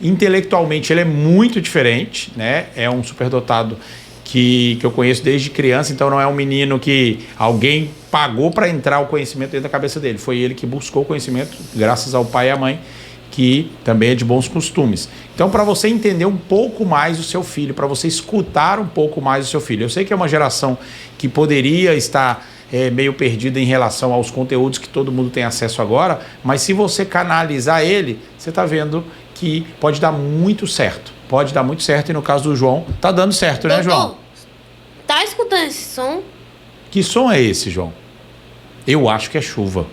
[SPEAKER 1] Intelectualmente ele é muito diferente, né? É um superdotado que eu conheço desde criança, então não é um menino que alguém pagou para entrar o conhecimento dentro da cabeça dele. Foi ele que buscou o conhecimento, graças ao pai e à mãe, que também é de bons costumes. Então, para você entender um pouco mais o seu filho, para você escutar um pouco mais o seu filho. Eu sei que é uma geração que poderia estar meio perdida em relação aos conteúdos que todo mundo tem acesso agora, mas se você canalizar ele, você está vendo que pode dar muito certo. Pode dar muito certo e no caso do João, tá dando certo, né, João?
[SPEAKER 2] Tá escutando esse som?
[SPEAKER 1] Que som é esse, João? Eu acho que é chuva.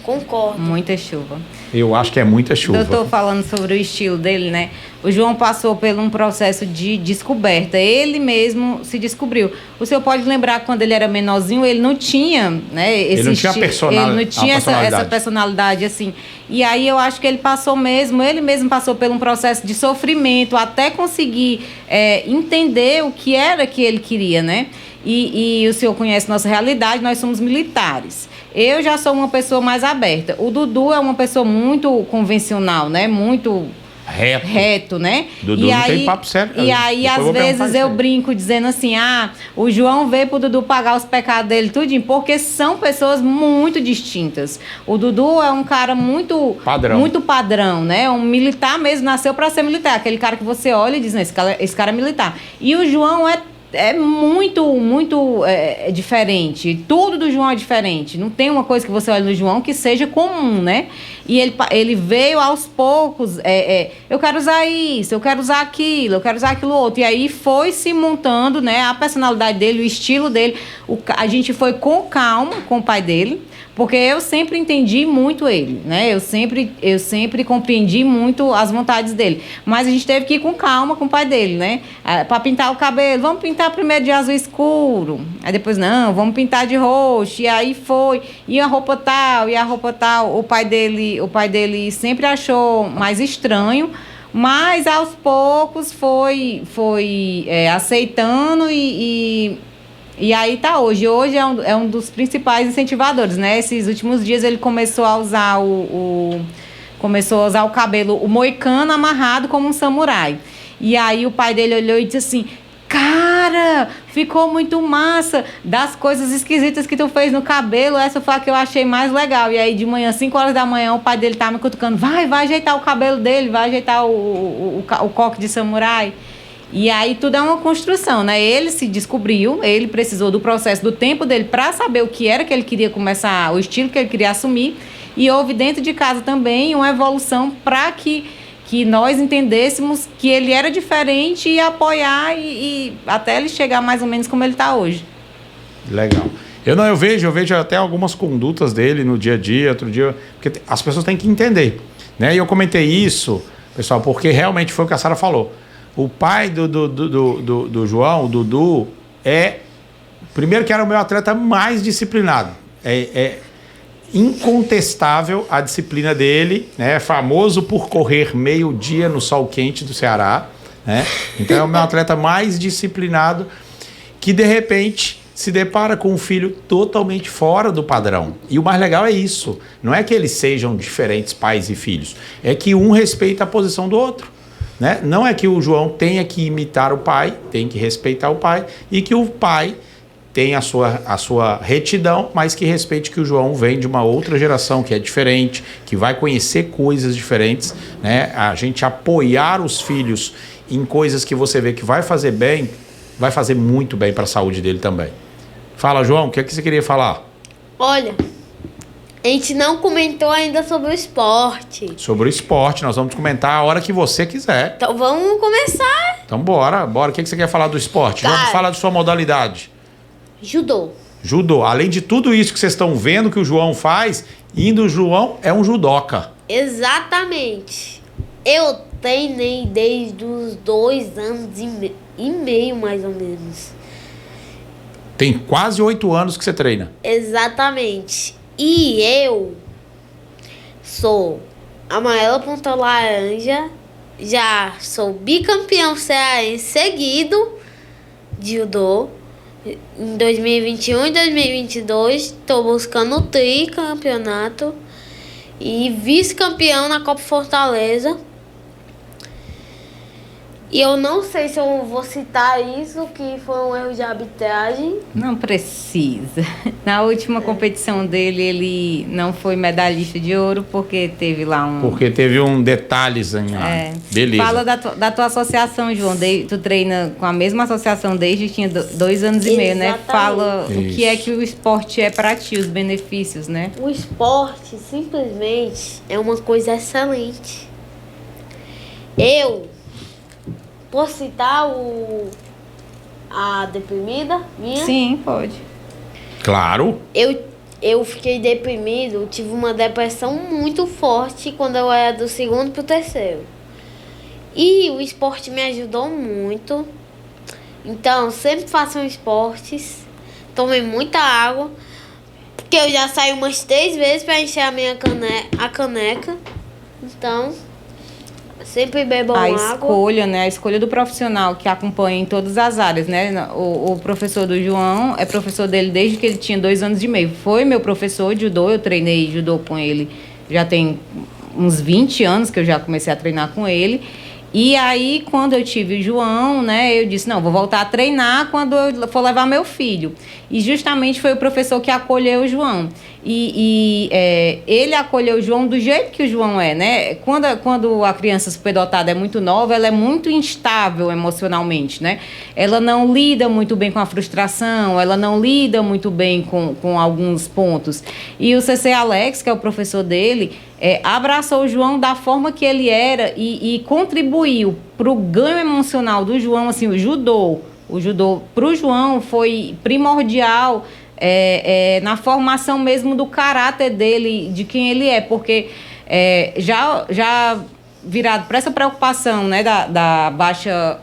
[SPEAKER 2] Concordo.
[SPEAKER 3] Muita chuva.
[SPEAKER 1] Eu acho que é muita chuva.
[SPEAKER 3] Doutor, falando sobre o estilo dele, né? O João passou por um processo de descoberta. Ele mesmo se descobriu. O senhor pode lembrar que quando ele era menorzinho, ele não tinha, né?
[SPEAKER 1] Ele não tinha
[SPEAKER 3] Ele não tinha essa personalidade assim. E aí eu acho que ele mesmo passou por um processo de sofrimento até conseguir entender o que era que ele queria, né? E o senhor conhece nossa realidade, nós somos militares. Eu já sou uma pessoa mais aberta. O Dudu é uma pessoa muito convencional, né? Muito reto, né?
[SPEAKER 1] Dudu não tem papo sério.
[SPEAKER 3] E aí, às vezes, eu brinco dizendo assim, o João veio pro Dudu pagar os pecados dele tudinho, porque são pessoas muito distintas. O Dudu é um cara muito padrão, né? Um militar mesmo, nasceu para ser militar. Aquele cara que você olha e diz, não, esse cara é militar. E o João é muito diferente. Tudo do João é diferente. Não tem uma coisa que você olha no João que seja comum, né? E ele veio aos poucos. Eu quero usar isso, eu quero usar aquilo, eu quero usar aquilo outro. E aí foi se montando, né? A personalidade dele, o estilo dele. A gente foi com calma com o pai dele. Porque eu sempre entendi muito ele, né? Eu sempre compreendi muito as vontades dele. Mas a gente teve que ir com calma com o pai dele, né? Para pintar o cabelo, vamos pintar primeiro de azul escuro. Aí depois, não, vamos pintar de roxo. E aí foi. E a roupa tal. O pai dele sempre achou mais estranho. Mas aos poucos foi aceitando e aí tá hoje. Hoje é um dos principais incentivadores, né? Esses últimos dias ele começou a usar o cabelo, o moicano amarrado como um samurai. E aí o pai dele olhou e disse assim: cara, ficou muito massa. Das coisas esquisitas que tu fez no cabelo, essa foi a que eu achei mais legal. E aí de manhã, 5 horas da manhã, o pai dele tá me cutucando: vai ajeitar o cabelo dele, vai ajeitar o coque de samurai. E aí tudo é uma construção, né? Ele se descobriu, ele precisou do processo, do tempo dele para saber o que era que ele queria começar, o estilo que ele queria assumir. E houve dentro de casa também uma evolução para que nós entendêssemos que ele era diferente e apoiar e até ele chegar mais ou menos como ele está hoje.
[SPEAKER 1] Legal. Eu vejo até algumas condutas dele no dia a dia, outro dia, porque as pessoas têm que entender, né? E eu comentei isso, pessoal, porque realmente foi o que a Sara falou. O pai do João, o Dudu, primeiro que era o meu atleta mais disciplinado. É incontestável a disciplina dele, né? Famoso por correr meio-dia no sol quente do Ceará, né? Então é o meu atleta mais disciplinado que de repente se depara com um filho totalmente fora do padrão. E o mais legal é isso, não é que eles sejam diferentes pais e filhos, é que um respeita a posição do outro, né? Não é que o João tenha que imitar o pai, tem que respeitar o pai, e que o pai tem a sua retidão, mas que respeite que o João vem de uma outra geração, que é diferente, que vai conhecer coisas diferentes, né? A gente apoiar os filhos em coisas que você vê que vai fazer bem, vai fazer muito bem para a saúde dele também. Fala, João, o que é que você queria falar?
[SPEAKER 2] Olha, a gente não comentou ainda sobre o esporte.
[SPEAKER 1] Sobre o esporte, nós vamos comentar a hora que você quiser.
[SPEAKER 2] Então vamos começar.
[SPEAKER 1] Então bora. O que você quer falar do esporte?
[SPEAKER 2] Cara,
[SPEAKER 1] Vamos falar da sua modalidade.
[SPEAKER 2] Judô.
[SPEAKER 1] Judô. Além de tudo isso que vocês estão vendo que o João faz, o João é um judoca.
[SPEAKER 2] Exatamente. Eu treinei desde os 2 anos e meio, mais ou menos.
[SPEAKER 1] Tem quase 8 anos que você treina.
[SPEAKER 2] Exatamente. E eu sou amarela ponta laranja, já sou bicampeão cearense seguido de judô. Em 2021 e 2022 estou buscando o tricampeonato e vice-campeão na Copa Fortaleza. E eu não sei se eu vou citar isso, que foi um erro de arbitragem.
[SPEAKER 3] Não precisa. Na última competição dele, ele não foi medalhista de ouro, porque teve lá um...
[SPEAKER 1] Porque teve um detalhezinho lá. Beleza.
[SPEAKER 3] Fala da tua associação, João. Tu treina com a mesma associação desde que tinha 2 anos e meio, né? Fala
[SPEAKER 1] Isso.
[SPEAKER 3] O que é que o esporte é para ti, os benefícios, né?
[SPEAKER 2] O esporte simplesmente é uma coisa excelente. Posso citar a deprimida minha?
[SPEAKER 3] Sim, pode.
[SPEAKER 1] Claro.
[SPEAKER 2] Eu fiquei deprimido, tive uma depressão muito forte quando eu era do 2º pro 3º. E o esporte me ajudou muito. Então, sempre façam esportes. Tomem muita água. Porque eu já saí umas 3 vezes para encher a caneca. Então... sempre bebam água.
[SPEAKER 3] A escolha do profissional que acompanha em todas as áreas, né? O professor do João é professor dele desde que ele tinha 2 anos e meio. Foi meu professor de judô, eu treinei judô com ele. Já tem uns 20 anos que eu já comecei a treinar com ele. E aí, quando eu tive o João, né, eu disse, não, vou voltar a treinar quando eu for levar meu filho. E justamente foi o professor que acolheu o João. Ele acolheu o João do jeito que o João é, né? Quando a criança superdotada é muito nova, ela é muito instável emocionalmente, né? Ela não lida muito bem com a frustração, ela não lida muito bem com alguns pontos. E o CC Alex, que é o professor dele, abraçou o João da forma que ele era e contribuiu para o ganho emocional do João. Assim, o judô para o João foi primordial na formação mesmo do caráter dele, de quem ele é, porque já virado para essa preocupação, né, da baixa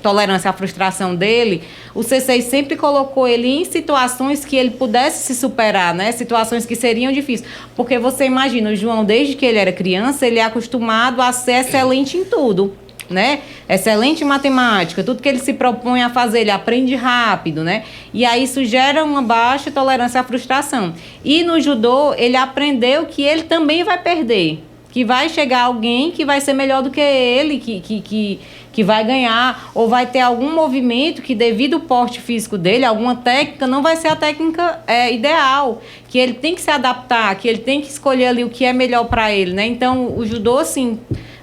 [SPEAKER 3] tolerância à frustração dele, o C6 sempre colocou ele em situações que ele pudesse se superar, né? Situações que seriam difíceis. Porque você imagina, o João, desde que ele era criança, ele é acostumado a ser excelente em tudo, né? Excelente em matemática, tudo que ele se propõe a fazer, ele aprende rápido, né? E aí isso gera uma baixa tolerância à frustração. E no judô, ele aprendeu que ele também vai perder. que vai chegar alguém que vai ser melhor do que ele, que vai ganhar, ou vai ter algum movimento que, devido ao porte físico dele, alguma técnica, não vai ser a técnica ideal, que ele tem que se adaptar, que ele tem que escolher ali o que é melhor para ele, né? Então, o judô, assim,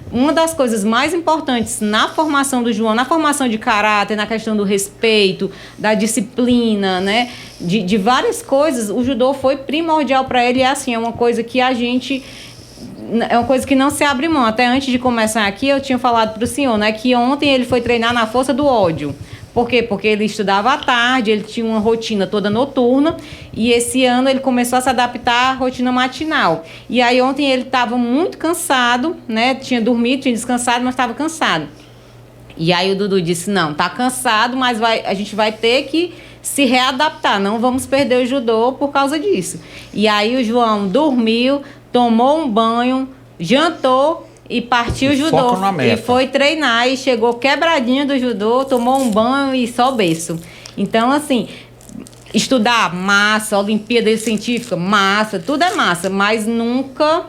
[SPEAKER 3] uma das coisas mais importantes na formação do João, na formação de caráter, na questão do respeito, da disciplina, né? De várias coisas, o judô foi primordial para ele. E assim, é uma coisa que é uma coisa que não se abre mão. Até antes de começar aqui, eu tinha falado para o senhor, né, que ontem ele foi treinar na força do ódio. Por quê? Porque ele estudava à tarde, ele tinha uma rotina toda noturna, e esse ano ele começou a se adaptar à rotina matinal. E aí ontem ele estava muito cansado, né? Tinha dormido, tinha descansado, mas estava cansado. E aí o Dudu disse, não, tá cansado, mas a gente vai ter que se readaptar, não vamos perder o judô por causa disso. E aí o João dormiu, tomou um banho, jantou e partiu o judô. E foi treinar e chegou quebradinho do judô, tomou um banho e só berço. Então, assim, estudar, massa, Olimpíada Científica, massa, tudo é massa, mas nunca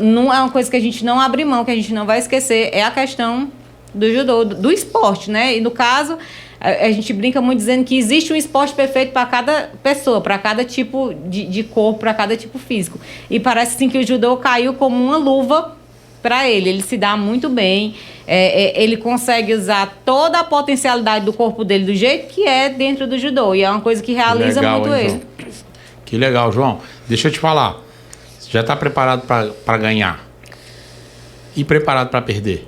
[SPEAKER 3] não é uma coisa que a gente não abre mão, que a gente não vai esquecer, é a questão do judô, do esporte, né? E no caso, a gente brinca muito dizendo que existe um esporte perfeito para cada pessoa, para cada tipo de corpo, para cada tipo físico. E parece assim que o judô caiu como uma luva para ele se dá muito bem, ele consegue usar toda a potencialidade do corpo dele do jeito que é dentro do judô, e é uma coisa que realiza muito ele.
[SPEAKER 1] João? Que legal, João. Deixa eu te falar, você já está preparado para ganhar e preparado para perder?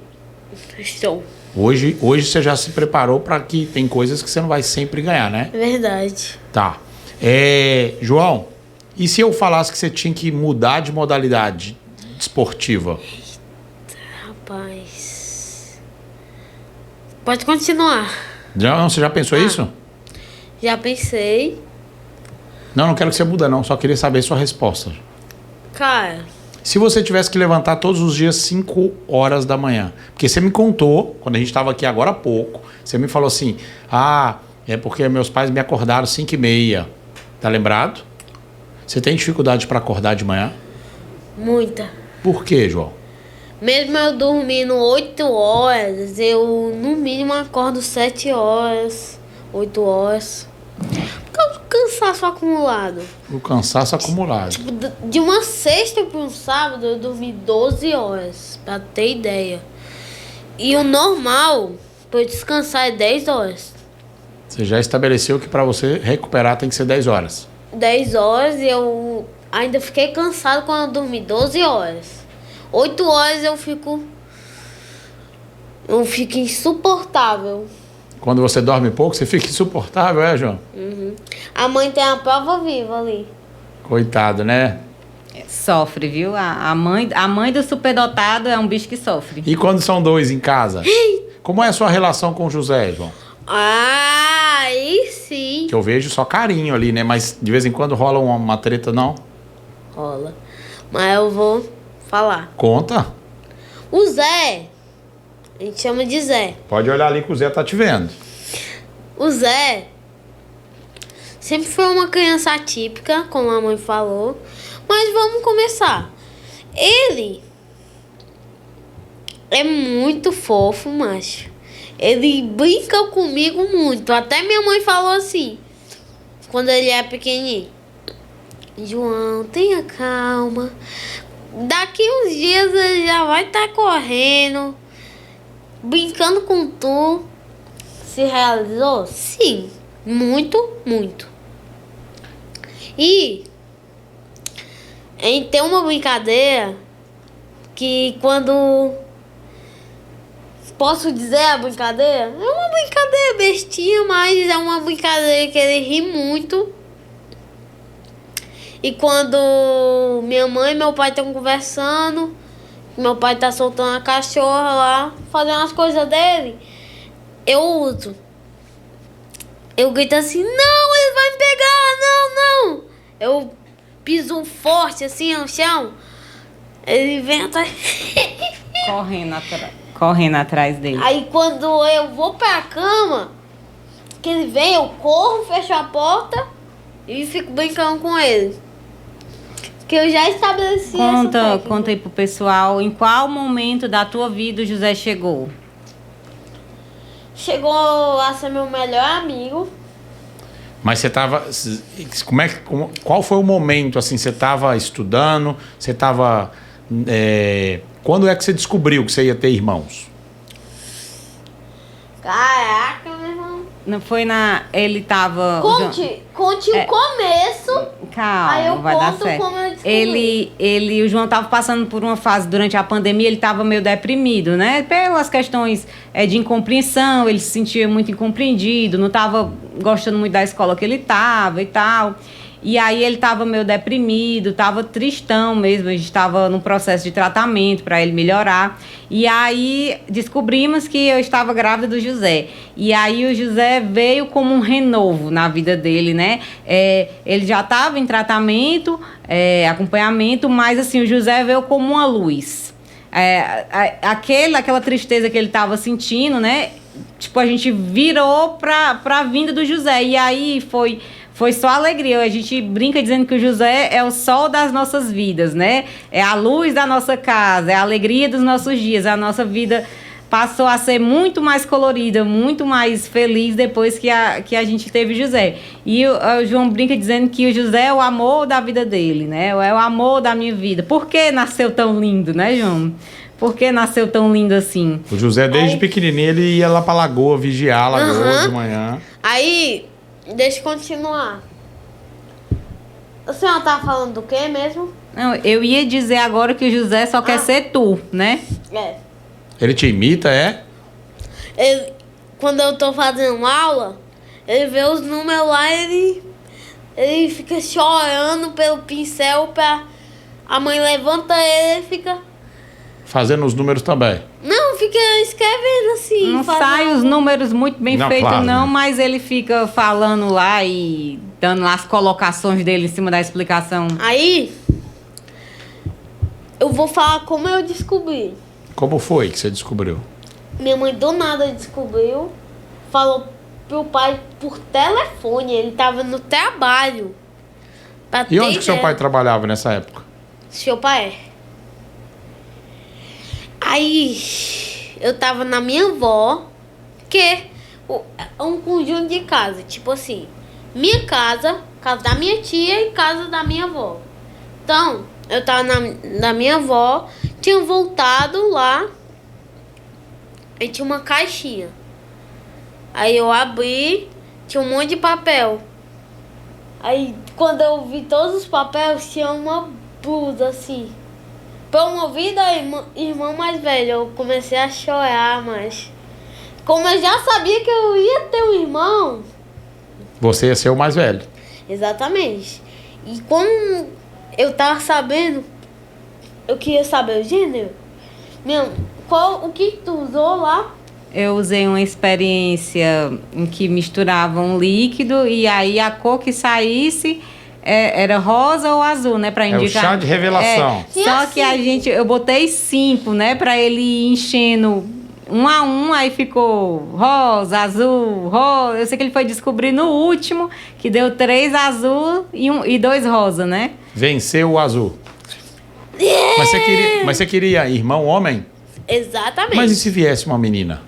[SPEAKER 2] Estou.
[SPEAKER 1] Hoje você já se preparou para que tem coisas que você não vai sempre ganhar, né?
[SPEAKER 2] Verdade.
[SPEAKER 1] Tá. João, e se eu falasse que você tinha que mudar de modalidade esportiva?
[SPEAKER 2] Rapaz. Pode continuar.
[SPEAKER 1] Você já pensou isso?
[SPEAKER 2] Já pensei.
[SPEAKER 1] Não quero que você mude, não. Só queria saber sua resposta.
[SPEAKER 2] Cara.
[SPEAKER 1] Se você tivesse que levantar todos os dias 5 horas da manhã. Porque você me contou, quando a gente estava aqui agora há pouco, você me falou assim, é porque meus pais me acordaram 5h30. Tá lembrado? Você tem dificuldade para acordar de manhã?
[SPEAKER 2] Muita.
[SPEAKER 1] Por quê, João?
[SPEAKER 2] Mesmo eu dormindo 8 horas, eu no mínimo acordo 7 horas, 8 horas. Por causa do cansaço acumulado.
[SPEAKER 1] O cansaço acumulado.
[SPEAKER 2] Tipo, de uma sexta para um sábado, eu dormi 12 horas, pra ter ideia. E o normal, pra eu descansar, é 10 horas.
[SPEAKER 1] Você já estabeleceu que para você recuperar tem que ser 10 horas. 10
[SPEAKER 2] horas e eu ainda fiquei cansado quando eu dormi 12 horas. 8 horas eu fico insuportável.
[SPEAKER 1] Quando você dorme pouco, você fica insuportável, João?
[SPEAKER 2] Uhum. A mãe tem a prova viva ali.
[SPEAKER 1] Coitado, né?
[SPEAKER 3] Sofre, viu? A mãe do superdotado é um bicho que sofre.
[SPEAKER 1] E quando são dois em casa? Como é a sua relação com o José, João?
[SPEAKER 2] Aí sim.
[SPEAKER 1] Que eu vejo só carinho ali, né? Mas de vez em quando rola uma treta, não?
[SPEAKER 2] Rola. Mas eu vou falar.
[SPEAKER 1] Conta.
[SPEAKER 2] O Zé, a gente chama de Zé.
[SPEAKER 1] Pode olhar ali que o Zé tá te vendo.
[SPEAKER 2] O Zé sempre foi uma criança atípica, como a mãe falou. Mas vamos começar. Ele é muito fofo, macho. Ele brinca comigo muito. Até minha mãe falou assim, quando ele é pequenininho: João, tenha calma. Daqui uns dias ele já vai estar correndo, brincando com tu. Se realizou? Sim. Muito, muito. E a gente tem uma brincadeira que quando... Posso dizer a brincadeira? É uma brincadeira bestinha, mas é uma brincadeira que ele ri muito. E quando minha mãe e meu pai estão conversando, meu pai tá soltando a cachorra lá, fazendo as coisas dele, eu uso. Eu grito assim, não, ele vai me pegar, não. Eu piso forte assim no chão, ele vem atrás.
[SPEAKER 3] Correndo atrás dele.
[SPEAKER 2] Aí quando eu vou pra cama, que ele vem, eu corro, fecho a porta e fico brincando com ele. Que eu já estabeleci essa técnica.
[SPEAKER 3] Conta aí pro pessoal, em qual momento da tua vida o José chegou?
[SPEAKER 2] Chegou a ser meu melhor amigo.
[SPEAKER 1] Mas você tava... Qual foi o momento, assim? Você tava estudando? Você tava... quando é que você descobriu que você ia ter irmãos?
[SPEAKER 2] Caraca, meu irmão.
[SPEAKER 3] Não foi na... Ele tava...
[SPEAKER 2] Conte o começo.
[SPEAKER 3] Calma,
[SPEAKER 2] Aí eu
[SPEAKER 3] vai dar
[SPEAKER 2] conto
[SPEAKER 3] certo.
[SPEAKER 2] como eu descobri.
[SPEAKER 3] O João tava passando por uma fase durante a pandemia, ele tava meio deprimido, né? Pelas questões de incompreensão, ele se sentia muito incompreendido, não tava gostando muito da escola que ele tava e tal. E aí ele tava meio deprimido, tava tristão mesmo, a gente tava num processo de tratamento para ele melhorar. E aí descobrimos que eu estava grávida do José. E aí o José veio como um renovo na vida dele, né? Ele já estava em tratamento, acompanhamento, mas assim, o José veio como uma luz. Aquela tristeza que ele estava sentindo, né? Tipo, a gente virou para a vinda do José. E aí foi só alegria. A gente brinca dizendo que o José é o sol das nossas vidas, né? É a luz da nossa casa, é a alegria dos nossos dias. A nossa vida passou a ser muito mais colorida, muito mais feliz depois que a gente teve José. E o João brinca dizendo que o José é o amor da vida dele, né? É o amor da minha vida. Por que nasceu tão lindo, né, João? Por que nasceu tão lindo assim?
[SPEAKER 1] O José, desde pequenininho, ele ia lá pra lagoa, vigiar a lagoa de manhã.
[SPEAKER 2] Aí, deixa eu continuar. A senhora tá falando do quê mesmo?
[SPEAKER 3] Não, eu ia dizer agora que o José só quer ser tu, né?
[SPEAKER 1] Ele te imita, é?
[SPEAKER 2] Quando eu tô fazendo aula, ele vê os números lá, ele fica chorando pelo pincel pra... A mãe levanta ele e fica...
[SPEAKER 1] Fazendo os números também.
[SPEAKER 2] Não, fica escrevendo assim.
[SPEAKER 3] Não sai os números muito bem feitos,
[SPEAKER 1] claro,
[SPEAKER 3] não,
[SPEAKER 1] né?
[SPEAKER 3] mas ele fica falando lá e dando lá as colocações dele em cima da explicação.
[SPEAKER 2] Aí, eu vou falar como eu descobri.
[SPEAKER 1] Como foi que você descobriu?
[SPEAKER 2] Minha mãe do nada descobriu, falou pro pai por telefone, ele tava no trabalho.
[SPEAKER 1] E onde que seu pai trabalhava nessa época?
[SPEAKER 2] Seu pai. Aí, eu tava na minha avó, que é um conjunto de casa, tipo assim, minha casa, casa da minha tia e casa da minha avó. Então, eu tava na minha avó, tinha voltado lá e tinha uma caixinha. Aí eu abri, tinha um monte de papel. Aí, quando eu vi todos os papéis, tinha uma blusa assim. Promovida a irmã mais velha, eu comecei a chorar, mas... Como eu já sabia que eu ia ter um irmão...
[SPEAKER 1] Você ia ser o mais velho.
[SPEAKER 2] Exatamente. E como eu tava sabendo, eu queria saber o gênero. O que tu usou lá?
[SPEAKER 3] Eu usei uma experiência em que misturava um líquido e aí a cor que saísse... era rosa ou azul, né? Pra indicar.
[SPEAKER 1] É o chá de revelação.
[SPEAKER 3] Só que eu botei 5, né? Pra ele ir enchendo um a um, aí ficou rosa, azul, rosa. Eu sei que ele foi descobrir no último, que deu 3 azul e 2 rosa, né?
[SPEAKER 1] Venceu o azul. Mas você queria irmão homem?
[SPEAKER 2] Exatamente.
[SPEAKER 1] Mas e se viesse uma menina?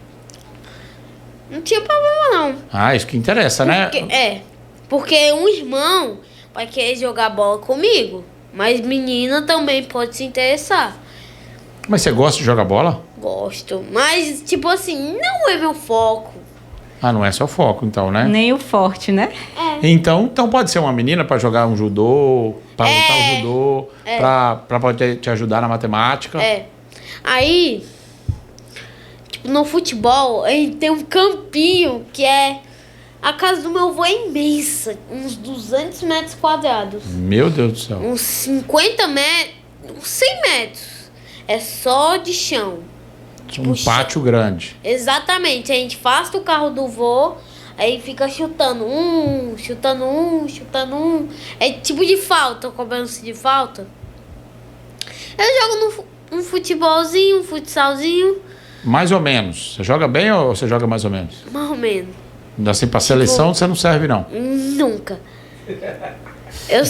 [SPEAKER 2] Não tinha problema, não.
[SPEAKER 1] Ah, isso que interessa, né?
[SPEAKER 2] Porque um irmão vai querer jogar bola comigo. Mas menina também pode se interessar.
[SPEAKER 1] Mas você gosta de jogar bola?
[SPEAKER 2] Gosto. Mas, tipo assim, não é meu foco.
[SPEAKER 1] Ah, não é seu foco, então, né?
[SPEAKER 3] Nem o forte, né?
[SPEAKER 1] Então pode ser uma menina para jogar um judô, para lutar o judô, para poder te ajudar na matemática.
[SPEAKER 2] Aí, tipo, no futebol, a gente tem um campinho que é... A casa do meu avô é imensa, uns 200 metros quadrados.
[SPEAKER 1] Meu Deus do céu.
[SPEAKER 2] Uns 50 metros, uns 100 metros. É só de chão.
[SPEAKER 1] Um pátio grande.
[SPEAKER 2] Exatamente. A gente afasta o carro do vô, aí fica chutando chutando um. É tipo de falta, cobrança de falta. Eu jogo um futebolzinho, um futsalzinho.
[SPEAKER 1] Mais ou menos. Você joga bem ou você joga mais ou menos?
[SPEAKER 2] Mais ou menos.
[SPEAKER 1] Assim, pra seleção você não serve, não.
[SPEAKER 2] Nunca. Eu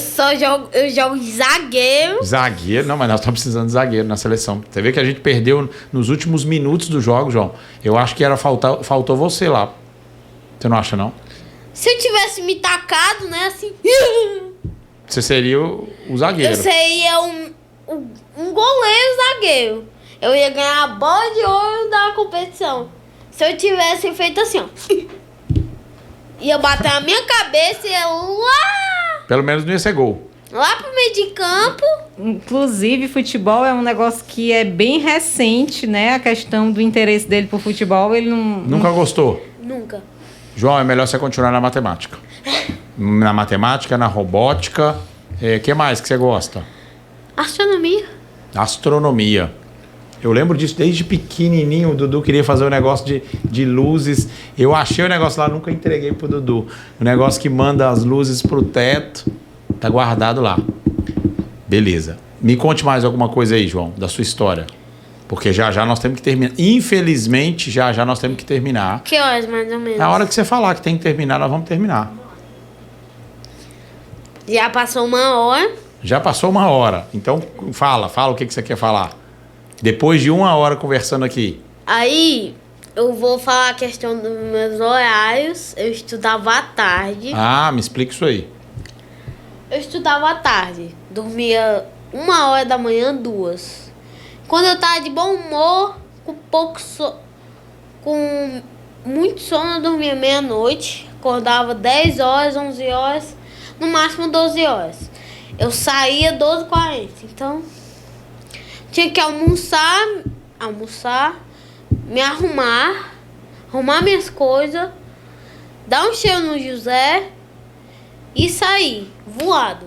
[SPEAKER 2] jogo de zagueiro.
[SPEAKER 1] Zagueiro? Não, mas nós estamos precisando de zagueiro na seleção. Você vê que a gente perdeu nos últimos minutos do jogo, João. Eu acho que faltou você lá. Você não acha, não?
[SPEAKER 2] Se eu tivesse me tacado, né, assim...
[SPEAKER 1] Você seria o zagueiro.
[SPEAKER 2] Eu seria um goleiro zagueiro. Eu ia ganhar a bola de ouro da competição. Se eu tivesse feito assim, ó. Ia bater na minha cabeça e ia lá...
[SPEAKER 1] Pelo menos não ia ser gol.
[SPEAKER 2] Lá pro meio de campo.
[SPEAKER 3] Inclusive, futebol é um negócio que é bem recente, né? A questão do interesse dele por futebol, ele
[SPEAKER 1] Nunca gostou?
[SPEAKER 2] Nunca.
[SPEAKER 1] João, é melhor você continuar na matemática. Na matemática, na robótica. O que mais que você gosta?
[SPEAKER 2] Astronomia.
[SPEAKER 1] Astronomia. Eu lembro disso desde pequenininho. O Dudu queria fazer um negócio de luzes. Eu achei o negócio lá, nunca entreguei pro Dudu. O negócio que manda as luzes pro teto. Tá guardado lá. Beleza. Me conte mais alguma coisa aí, João, da sua história. Porque já nós temos que terminar. Infelizmente, já nós temos que terminar.
[SPEAKER 2] Que horas, mais ou menos?
[SPEAKER 1] Na hora que você falar que tem que terminar, nós vamos terminar.
[SPEAKER 2] Já passou 1 hora.
[SPEAKER 1] Já passou 1 hora. Então, fala o que você quer falar. Depois de 1 hora conversando aqui.
[SPEAKER 2] Aí, eu vou falar a questão dos meus horários. Eu estudava à tarde.
[SPEAKER 1] Ah, me explica isso aí.
[SPEAKER 2] Eu estudava à tarde. Dormia 1 hora da manhã, 2. Quando eu tava de bom humor, com muito sono, eu dormia meia-noite. Acordava 10 horas, 11 horas, no máximo 12 horas. Eu saía 12h40. Então, tinha que almoçar, me arrumar minhas coisas, dar um cheiro no José e sair voado.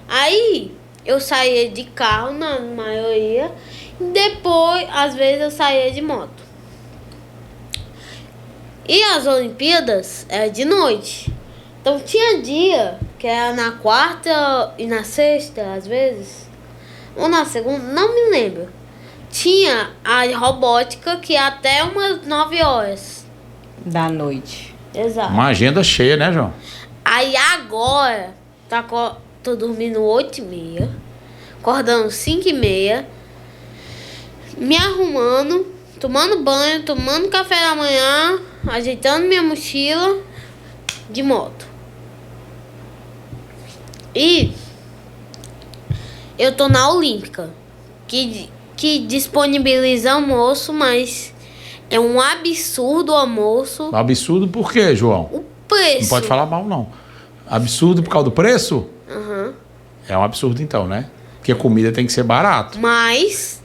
[SPEAKER 2] Aí eu saía de carro, na maioria, e depois, às vezes, eu saía de moto. E as Olimpíadas eram de noite. Então tinha dia que era na quarta e na sexta, às vezes, ou na segunda, não me lembro. Tinha a robótica que ia até umas 9 horas
[SPEAKER 3] da noite.
[SPEAKER 2] Exato.
[SPEAKER 1] Uma agenda cheia, né, João?
[SPEAKER 2] Aí agora, tô dormindo 8h30, acordando 5h30, me arrumando, tomando banho, tomando café da manhã, ajeitando minha mochila de moto. E eu tô na Olímpica, que disponibiliza almoço, mas é um absurdo o almoço.
[SPEAKER 1] Absurdo por quê, João?
[SPEAKER 2] O preço.
[SPEAKER 1] Não pode falar mal, não. Absurdo por causa do preço?
[SPEAKER 2] Uhum.
[SPEAKER 1] É um absurdo, então, né? Porque comida tem que ser barato.
[SPEAKER 2] Mas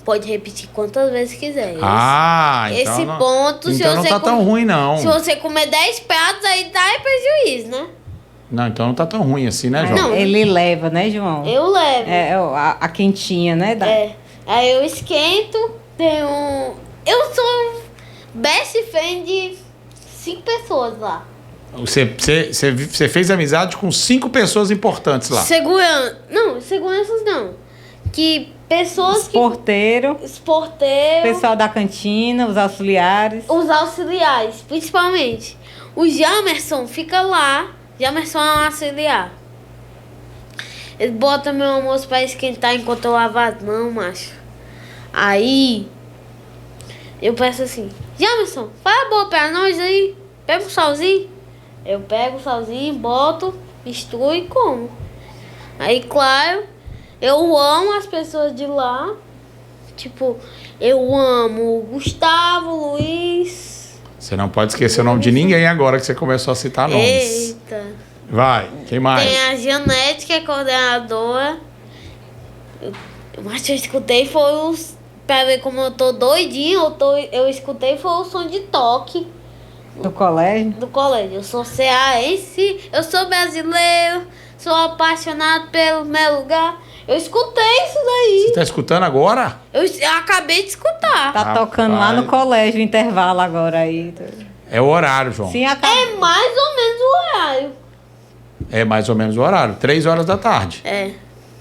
[SPEAKER 2] pode repetir quantas vezes quiser.
[SPEAKER 1] Ah, então
[SPEAKER 2] Esse ponto, se
[SPEAKER 1] então não
[SPEAKER 2] você
[SPEAKER 1] tá tão ruim, não.
[SPEAKER 2] Se você comer 10 pratos, aí dá prejuízo, né?
[SPEAKER 1] Não, então não tá tão ruim assim, né, João?
[SPEAKER 2] Não.
[SPEAKER 3] Ele leva, né, João?
[SPEAKER 2] Eu levo.
[SPEAKER 3] A quentinha, né?
[SPEAKER 2] Aí eu esquento, eu sou best friend de 5 pessoas lá.
[SPEAKER 1] Você fez amizade com 5 pessoas importantes lá.
[SPEAKER 2] Seguranças não. Que pessoas
[SPEAKER 3] Os porteiros,
[SPEAKER 2] Os porteiros.
[SPEAKER 3] pessoal da cantina, os auxiliares.
[SPEAKER 2] Os auxiliares, principalmente. O Jamerson fica lá. Jamerson é um auxiliar. Ele bota meu almoço pra esquentar enquanto eu lavo as mãos, macho. Aí eu peço assim: Jamerson, faz a boa pra nós aí. Pega um salzinho. Eu pego o salzinho, boto, misturo e como. Aí, claro, eu amo as pessoas de lá. Tipo, eu amo o Gustavo, o Luiz.
[SPEAKER 1] Você não pode esquecer o nome de ninguém agora que você começou a citar nomes.
[SPEAKER 2] Eita.
[SPEAKER 1] Vai, quem mais?
[SPEAKER 2] Tem a Janete, que é coordenadora. Mas eu escutei foi os... Pra ver como eu tô doidinho, eu escutei foi o som de toque
[SPEAKER 3] Do colégio.
[SPEAKER 2] do colégio. Eu sou cearense, eu sou brasileiro, sou apaixonado pelo meu lugar. Eu escutei isso daí.
[SPEAKER 1] Você tá escutando agora?
[SPEAKER 2] Eu acabei de escutar.
[SPEAKER 3] Tá tocando lá no
[SPEAKER 1] Rapaz.
[SPEAKER 3] colégio, intervalo agora aí.
[SPEAKER 1] É o horário, João.
[SPEAKER 3] Sim, acabou.
[SPEAKER 2] É mais ou menos o horário.
[SPEAKER 1] É mais ou menos o horário. 3 horas da tarde.
[SPEAKER 2] É.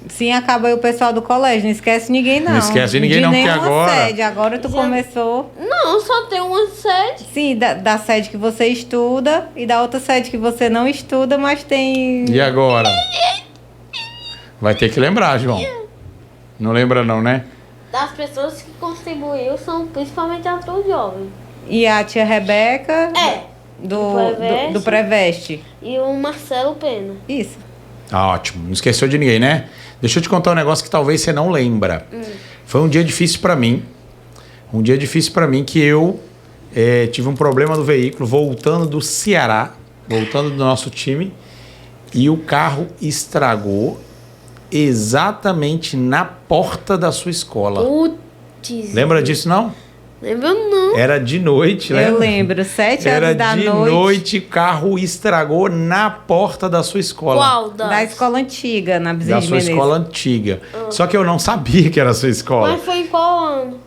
[SPEAKER 3] Sim, acaba aí o pessoal do colégio. Não esquece ninguém, não.
[SPEAKER 1] Não esquece ninguém, não, porque
[SPEAKER 3] nenhuma
[SPEAKER 1] agora-
[SPEAKER 3] sede. Agora tu começou.
[SPEAKER 2] Não, só tem uma sede.
[SPEAKER 3] Sim, da sede que você estuda e da outra sede que você não estuda, mas tem.
[SPEAKER 1] E agora? Vai ter que lembrar, João. Não lembra não, né?
[SPEAKER 2] Das pessoas que contribuíram são principalmente atores jovens.
[SPEAKER 3] E a tia Rebeca
[SPEAKER 2] É.
[SPEAKER 3] do Preveste.
[SPEAKER 2] E o Marcelo Pena.
[SPEAKER 3] Isso.
[SPEAKER 1] Ah, ótimo. Não esqueceu de ninguém, né? Deixa eu te contar um negócio que talvez você não lembra. Foi um dia difícil pra mim. Um dia difícil pra mim que eu tive um problema no veículo voltando do Ceará, voltando do nosso time, e o carro estragou exatamente na porta da sua escola.
[SPEAKER 2] Putz.
[SPEAKER 1] Lembra disso, não?
[SPEAKER 2] Lembro não.
[SPEAKER 1] Era de noite, lembra?
[SPEAKER 3] Eu lembro, 7 horas da
[SPEAKER 1] Era de noite, o carro estragou na porta da sua escola.
[SPEAKER 2] Qual
[SPEAKER 3] Da escola antiga, na Bezerra
[SPEAKER 1] Da
[SPEAKER 3] de
[SPEAKER 1] sua
[SPEAKER 3] Menezes.
[SPEAKER 1] escola antiga. Só que eu não sabia que era a sua escola.
[SPEAKER 2] Mas foi em qual ano?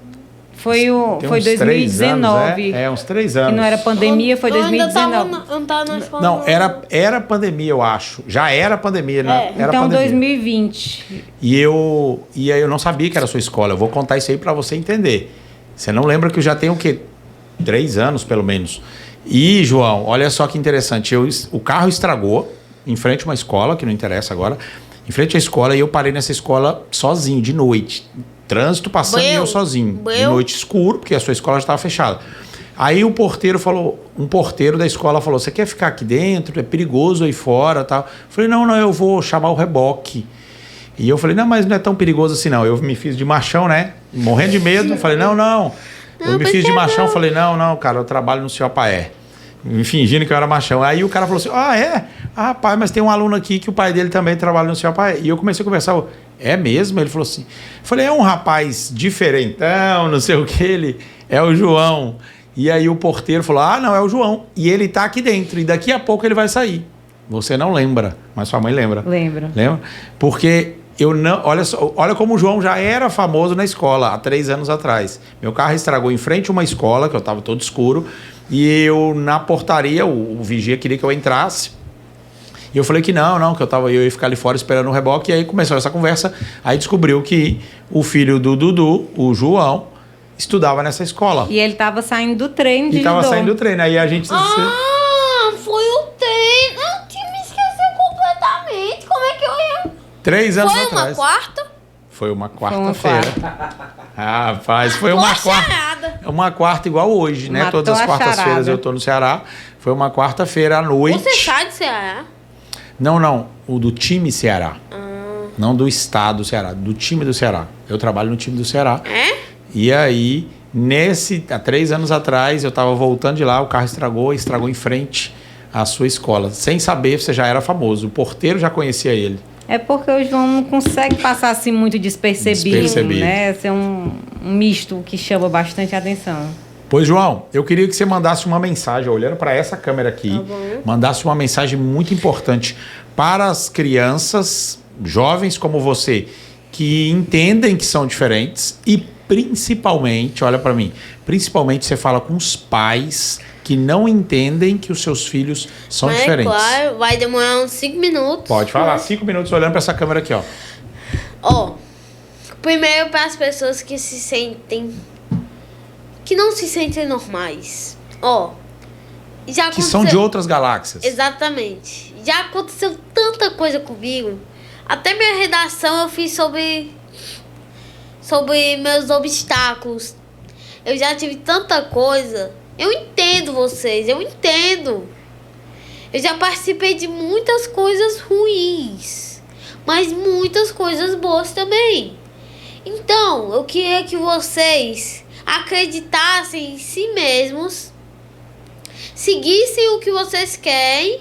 [SPEAKER 3] Foi
[SPEAKER 1] Tem
[SPEAKER 3] foi
[SPEAKER 1] uns 3
[SPEAKER 3] 2019.
[SPEAKER 1] anos, uns 3 anos.
[SPEAKER 3] Que não era pandemia, foi
[SPEAKER 2] Eu ainda
[SPEAKER 3] 2019.
[SPEAKER 2] eu não tava na escola.
[SPEAKER 1] Não, era pandemia, eu acho. Já era pandemia, né? Era
[SPEAKER 3] Então,
[SPEAKER 1] pandemia.
[SPEAKER 3] 2020.
[SPEAKER 1] E aí eu não sabia que era a sua escola. Eu vou contar isso aí pra você entender. Você não lembra que eu já tenho o quê? 3 anos, pelo menos. E, João, olha só que interessante. O carro estragou em frente a uma escola, que não interessa agora. Em frente à escola, e eu parei nessa escola sozinho, de noite. Trânsito passando e eu sozinho. De noite escuro, porque a sua escola já estava fechada. Aí o porteiro falou, um porteiro da escola falou, você quer ficar aqui dentro? É perigoso aí fora, tal. Eu falei, não, eu vou chamar o reboque. E eu falei, não, mas não é tão perigoso assim não. Eu me fiz de machão, né? Morrendo de medo. Falei, não. Eu me fiz de machão. Falei, não, cara, eu trabalho no seu Apaé. Me fingindo que eu era machão. Aí o cara falou assim, é? Ah, pai, mas tem um aluno aqui que o pai dele também trabalha no seu Apaé. E eu comecei a conversar, é mesmo? Ele falou assim, eu falei, é um rapaz diferentão, não sei o que, ele é o João. E aí o porteiro falou, não, é o João. E ele tá aqui dentro, e daqui a pouco ele vai sair. Você não lembra, mas sua mãe lembra.
[SPEAKER 3] Lembro.
[SPEAKER 1] Lembra? Porque eu não. Olha como o João já era famoso na escola há 3 anos atrás. Meu carro estragou em frente a uma escola, que eu estava todo escuro, e eu, na portaria, o vigia queria que eu entrasse. E eu falei que não, que eu ia ficar ali fora esperando o reboque. E aí começou essa conversa. Aí descobriu que o filho do Dudu, o João, estudava nessa escola.
[SPEAKER 3] E ele estava saindo do treino de
[SPEAKER 1] E estava
[SPEAKER 3] judô.
[SPEAKER 1] saindo do treino. Aí a gente.
[SPEAKER 2] Foi o treino. Eu tinha me esquecido completamente. Como é que eu ia?
[SPEAKER 1] 3 anos
[SPEAKER 2] Foi
[SPEAKER 1] atrás.
[SPEAKER 2] uma quarta?
[SPEAKER 1] Foi uma quarta-feira. Rapaz, foi
[SPEAKER 2] Matou
[SPEAKER 1] uma
[SPEAKER 2] a
[SPEAKER 1] quarta.
[SPEAKER 2] charada.
[SPEAKER 1] Uma quarta igual hoje, né?
[SPEAKER 3] Matou
[SPEAKER 1] Todas as
[SPEAKER 3] a
[SPEAKER 1] quartas-feiras
[SPEAKER 3] charada.
[SPEAKER 1] eu tô no Ceará. Foi uma quarta-feira à noite.
[SPEAKER 2] Você sai do Ceará?
[SPEAKER 1] Não. O do time Ceará. Não do estado do Ceará. Do time do Ceará. Eu trabalho no time do Ceará.
[SPEAKER 2] É?
[SPEAKER 1] E aí, há 3 anos atrás, eu tava voltando de lá, o carro estragou em frente à sua escola. Sem saber, você já era famoso. O porteiro já conhecia ele.
[SPEAKER 3] É porque o João não consegue passar assim muito despercebido. Né? Ser um misto que chama bastante atenção.
[SPEAKER 1] Pois, João, eu queria que você mandasse uma mensagem, olhando para essa câmera aqui, mandasse uma mensagem muito importante para as crianças, jovens como você, que entendem que são diferentes e principalmente, olha para mim, principalmente você fala com os pais que não entendem que os seus filhos são diferentes.
[SPEAKER 2] Claro, vai demorar uns 5 minutos.
[SPEAKER 1] Pode falar, 5 minutos olhando para essa câmera aqui, ó.
[SPEAKER 2] Primeiro para as pessoas que não se sentem normais.
[SPEAKER 1] Que são de outras galáxias.
[SPEAKER 2] Exatamente. Já aconteceu tanta coisa comigo. Até minha redação eu fiz sobre meus obstáculos. Eu já tive tanta coisa. Eu entendo vocês, eu entendo. Eu já participei de muitas coisas ruins, mas muitas coisas boas também. Então, eu queria que vocês acreditassem em si mesmos, seguissem o que vocês querem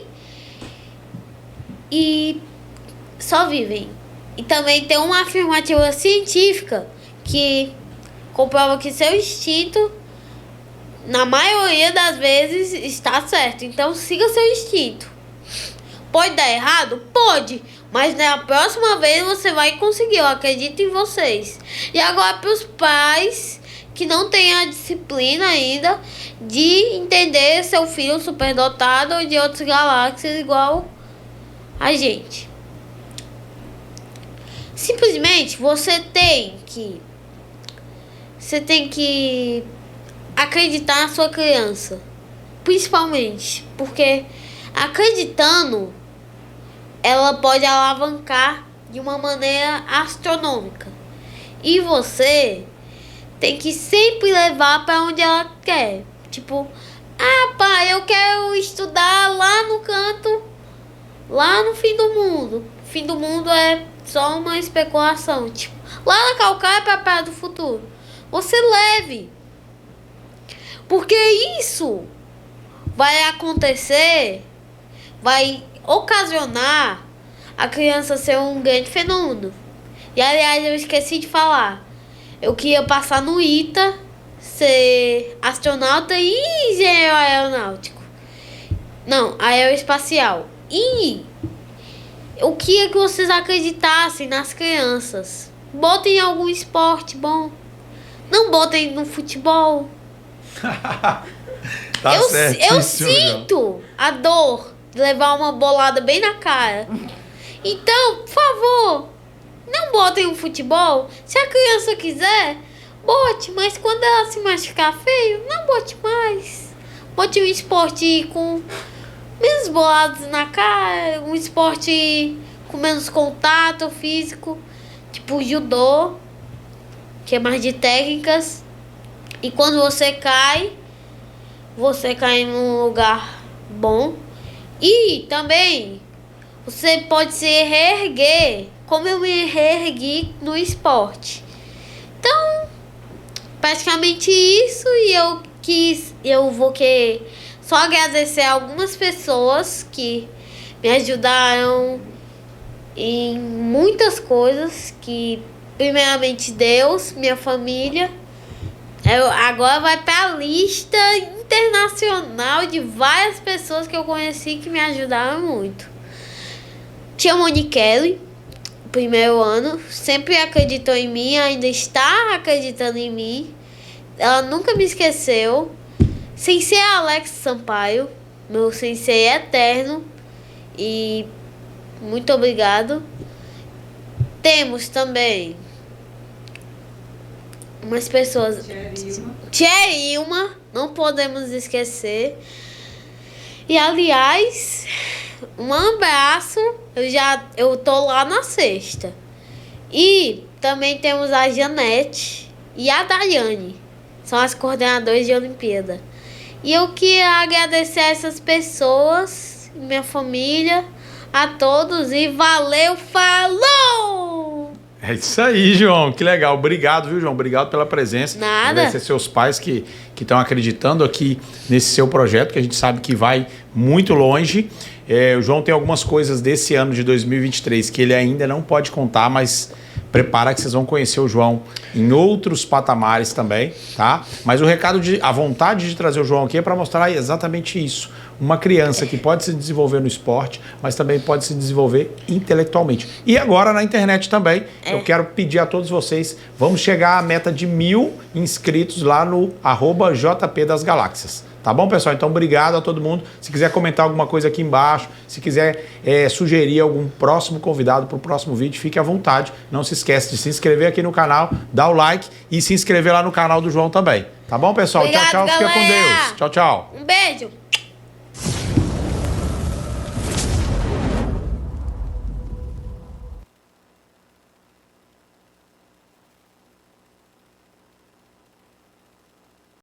[SPEAKER 2] e só vivem. E também tem uma afirmativa científica que comprova que seu instinto, na maioria das vezes, está certo. Então siga seu instinto. Pode dar errado? Pode. Mas na próxima vez você vai conseguir. Eu acredito em vocês. E agora para os pais que não têm a disciplina ainda de entender seu filho superdotado ou de outras galáxias igual a gente. Simplesmente você tem que acreditar na sua criança. Principalmente porque acreditando, ela pode alavancar de uma maneira astronômica. E você tem que sempre levar para onde ela quer. Tipo, ah, pai, eu quero estudar lá no canto, lá no fim do mundo. O fim do mundo é só uma especulação. Tipo, lá na Calcaia para a Praia do Futuro. Você leve. Porque isso vai acontecer, vai ocasionar a criança ser um grande fenômeno. E aliás, eu esqueci de falar. Eu queria passar no ITA, ser astronauta e engenheiro aeronáutico. Não, aeroespacial. E eu queria que vocês acreditassem nas crianças. Botem em algum esporte bom. Não botem no futebol.
[SPEAKER 1] Tá
[SPEAKER 2] eu
[SPEAKER 1] certíssimo,
[SPEAKER 2] sinto a dor de levar uma bolada bem na cara. Então, por favor, não botem o futebol. Se a criança quiser, bote. Mas quando ela se machucar feio, não bote mais. Bote um esporte com menos boladas na cara. Um esporte com menos contato físico. Tipo judô, que é mais de técnicas. E quando você cai num lugar bom. E também você pode se reerguer, como eu me reergui no esporte. Então, praticamente isso. E eu vou só agradecer a algumas pessoas que me ajudaram em muitas coisas. Que primeiramente Deus, minha família. Agora vai para a lista internacional de várias pessoas que eu conheci que me ajudaram muito. Tia Moniquele, primeiro ano, sempre acreditou em mim, ainda está acreditando em mim. Ela nunca me esqueceu. Sensei Alex Sampaio, meu sensei eterno. E muito obrigado. Temos também umas pessoas. Tia Ilma, não podemos esquecer. E aliás, um abraço. Eu tô lá na sexta. E também temos a Janete e a Daiane. São as coordenadoras de Olimpíada. E eu queria agradecer a essas pessoas, minha família, a todos. E valeu, falou!
[SPEAKER 1] É isso aí, João. Que legal. Obrigado, viu, João? Obrigado pela presença.
[SPEAKER 2] Nada.
[SPEAKER 1] Agradecer seus pais que estão acreditando aqui nesse seu projeto, que a gente sabe que vai muito longe. O João tem algumas coisas desse ano de 2023 que ele ainda não pode contar, mas prepara que vocês vão conhecer o João em outros patamares também, tá? Mas a vontade de trazer o João aqui é para mostrar exatamente isso. Uma criança que pode se desenvolver no esporte, mas também pode se desenvolver intelectualmente. E agora na internet também. Eu quero pedir a todos vocês, vamos chegar à meta de 1000 inscritos lá no @JP das Galáxias. Tá bom, pessoal? Então, obrigado a todo mundo. Se quiser comentar alguma coisa aqui embaixo, se quiser sugerir algum próximo convidado para o próximo vídeo, fique à vontade. Não se esquece de se inscrever aqui no canal, dar o like e se inscrever lá no canal do João também. Tá bom, pessoal?
[SPEAKER 2] Obrigado,
[SPEAKER 1] tchau, tchau.
[SPEAKER 2] galera.
[SPEAKER 1] Fica com Deus. Tchau, tchau.
[SPEAKER 2] Um beijo.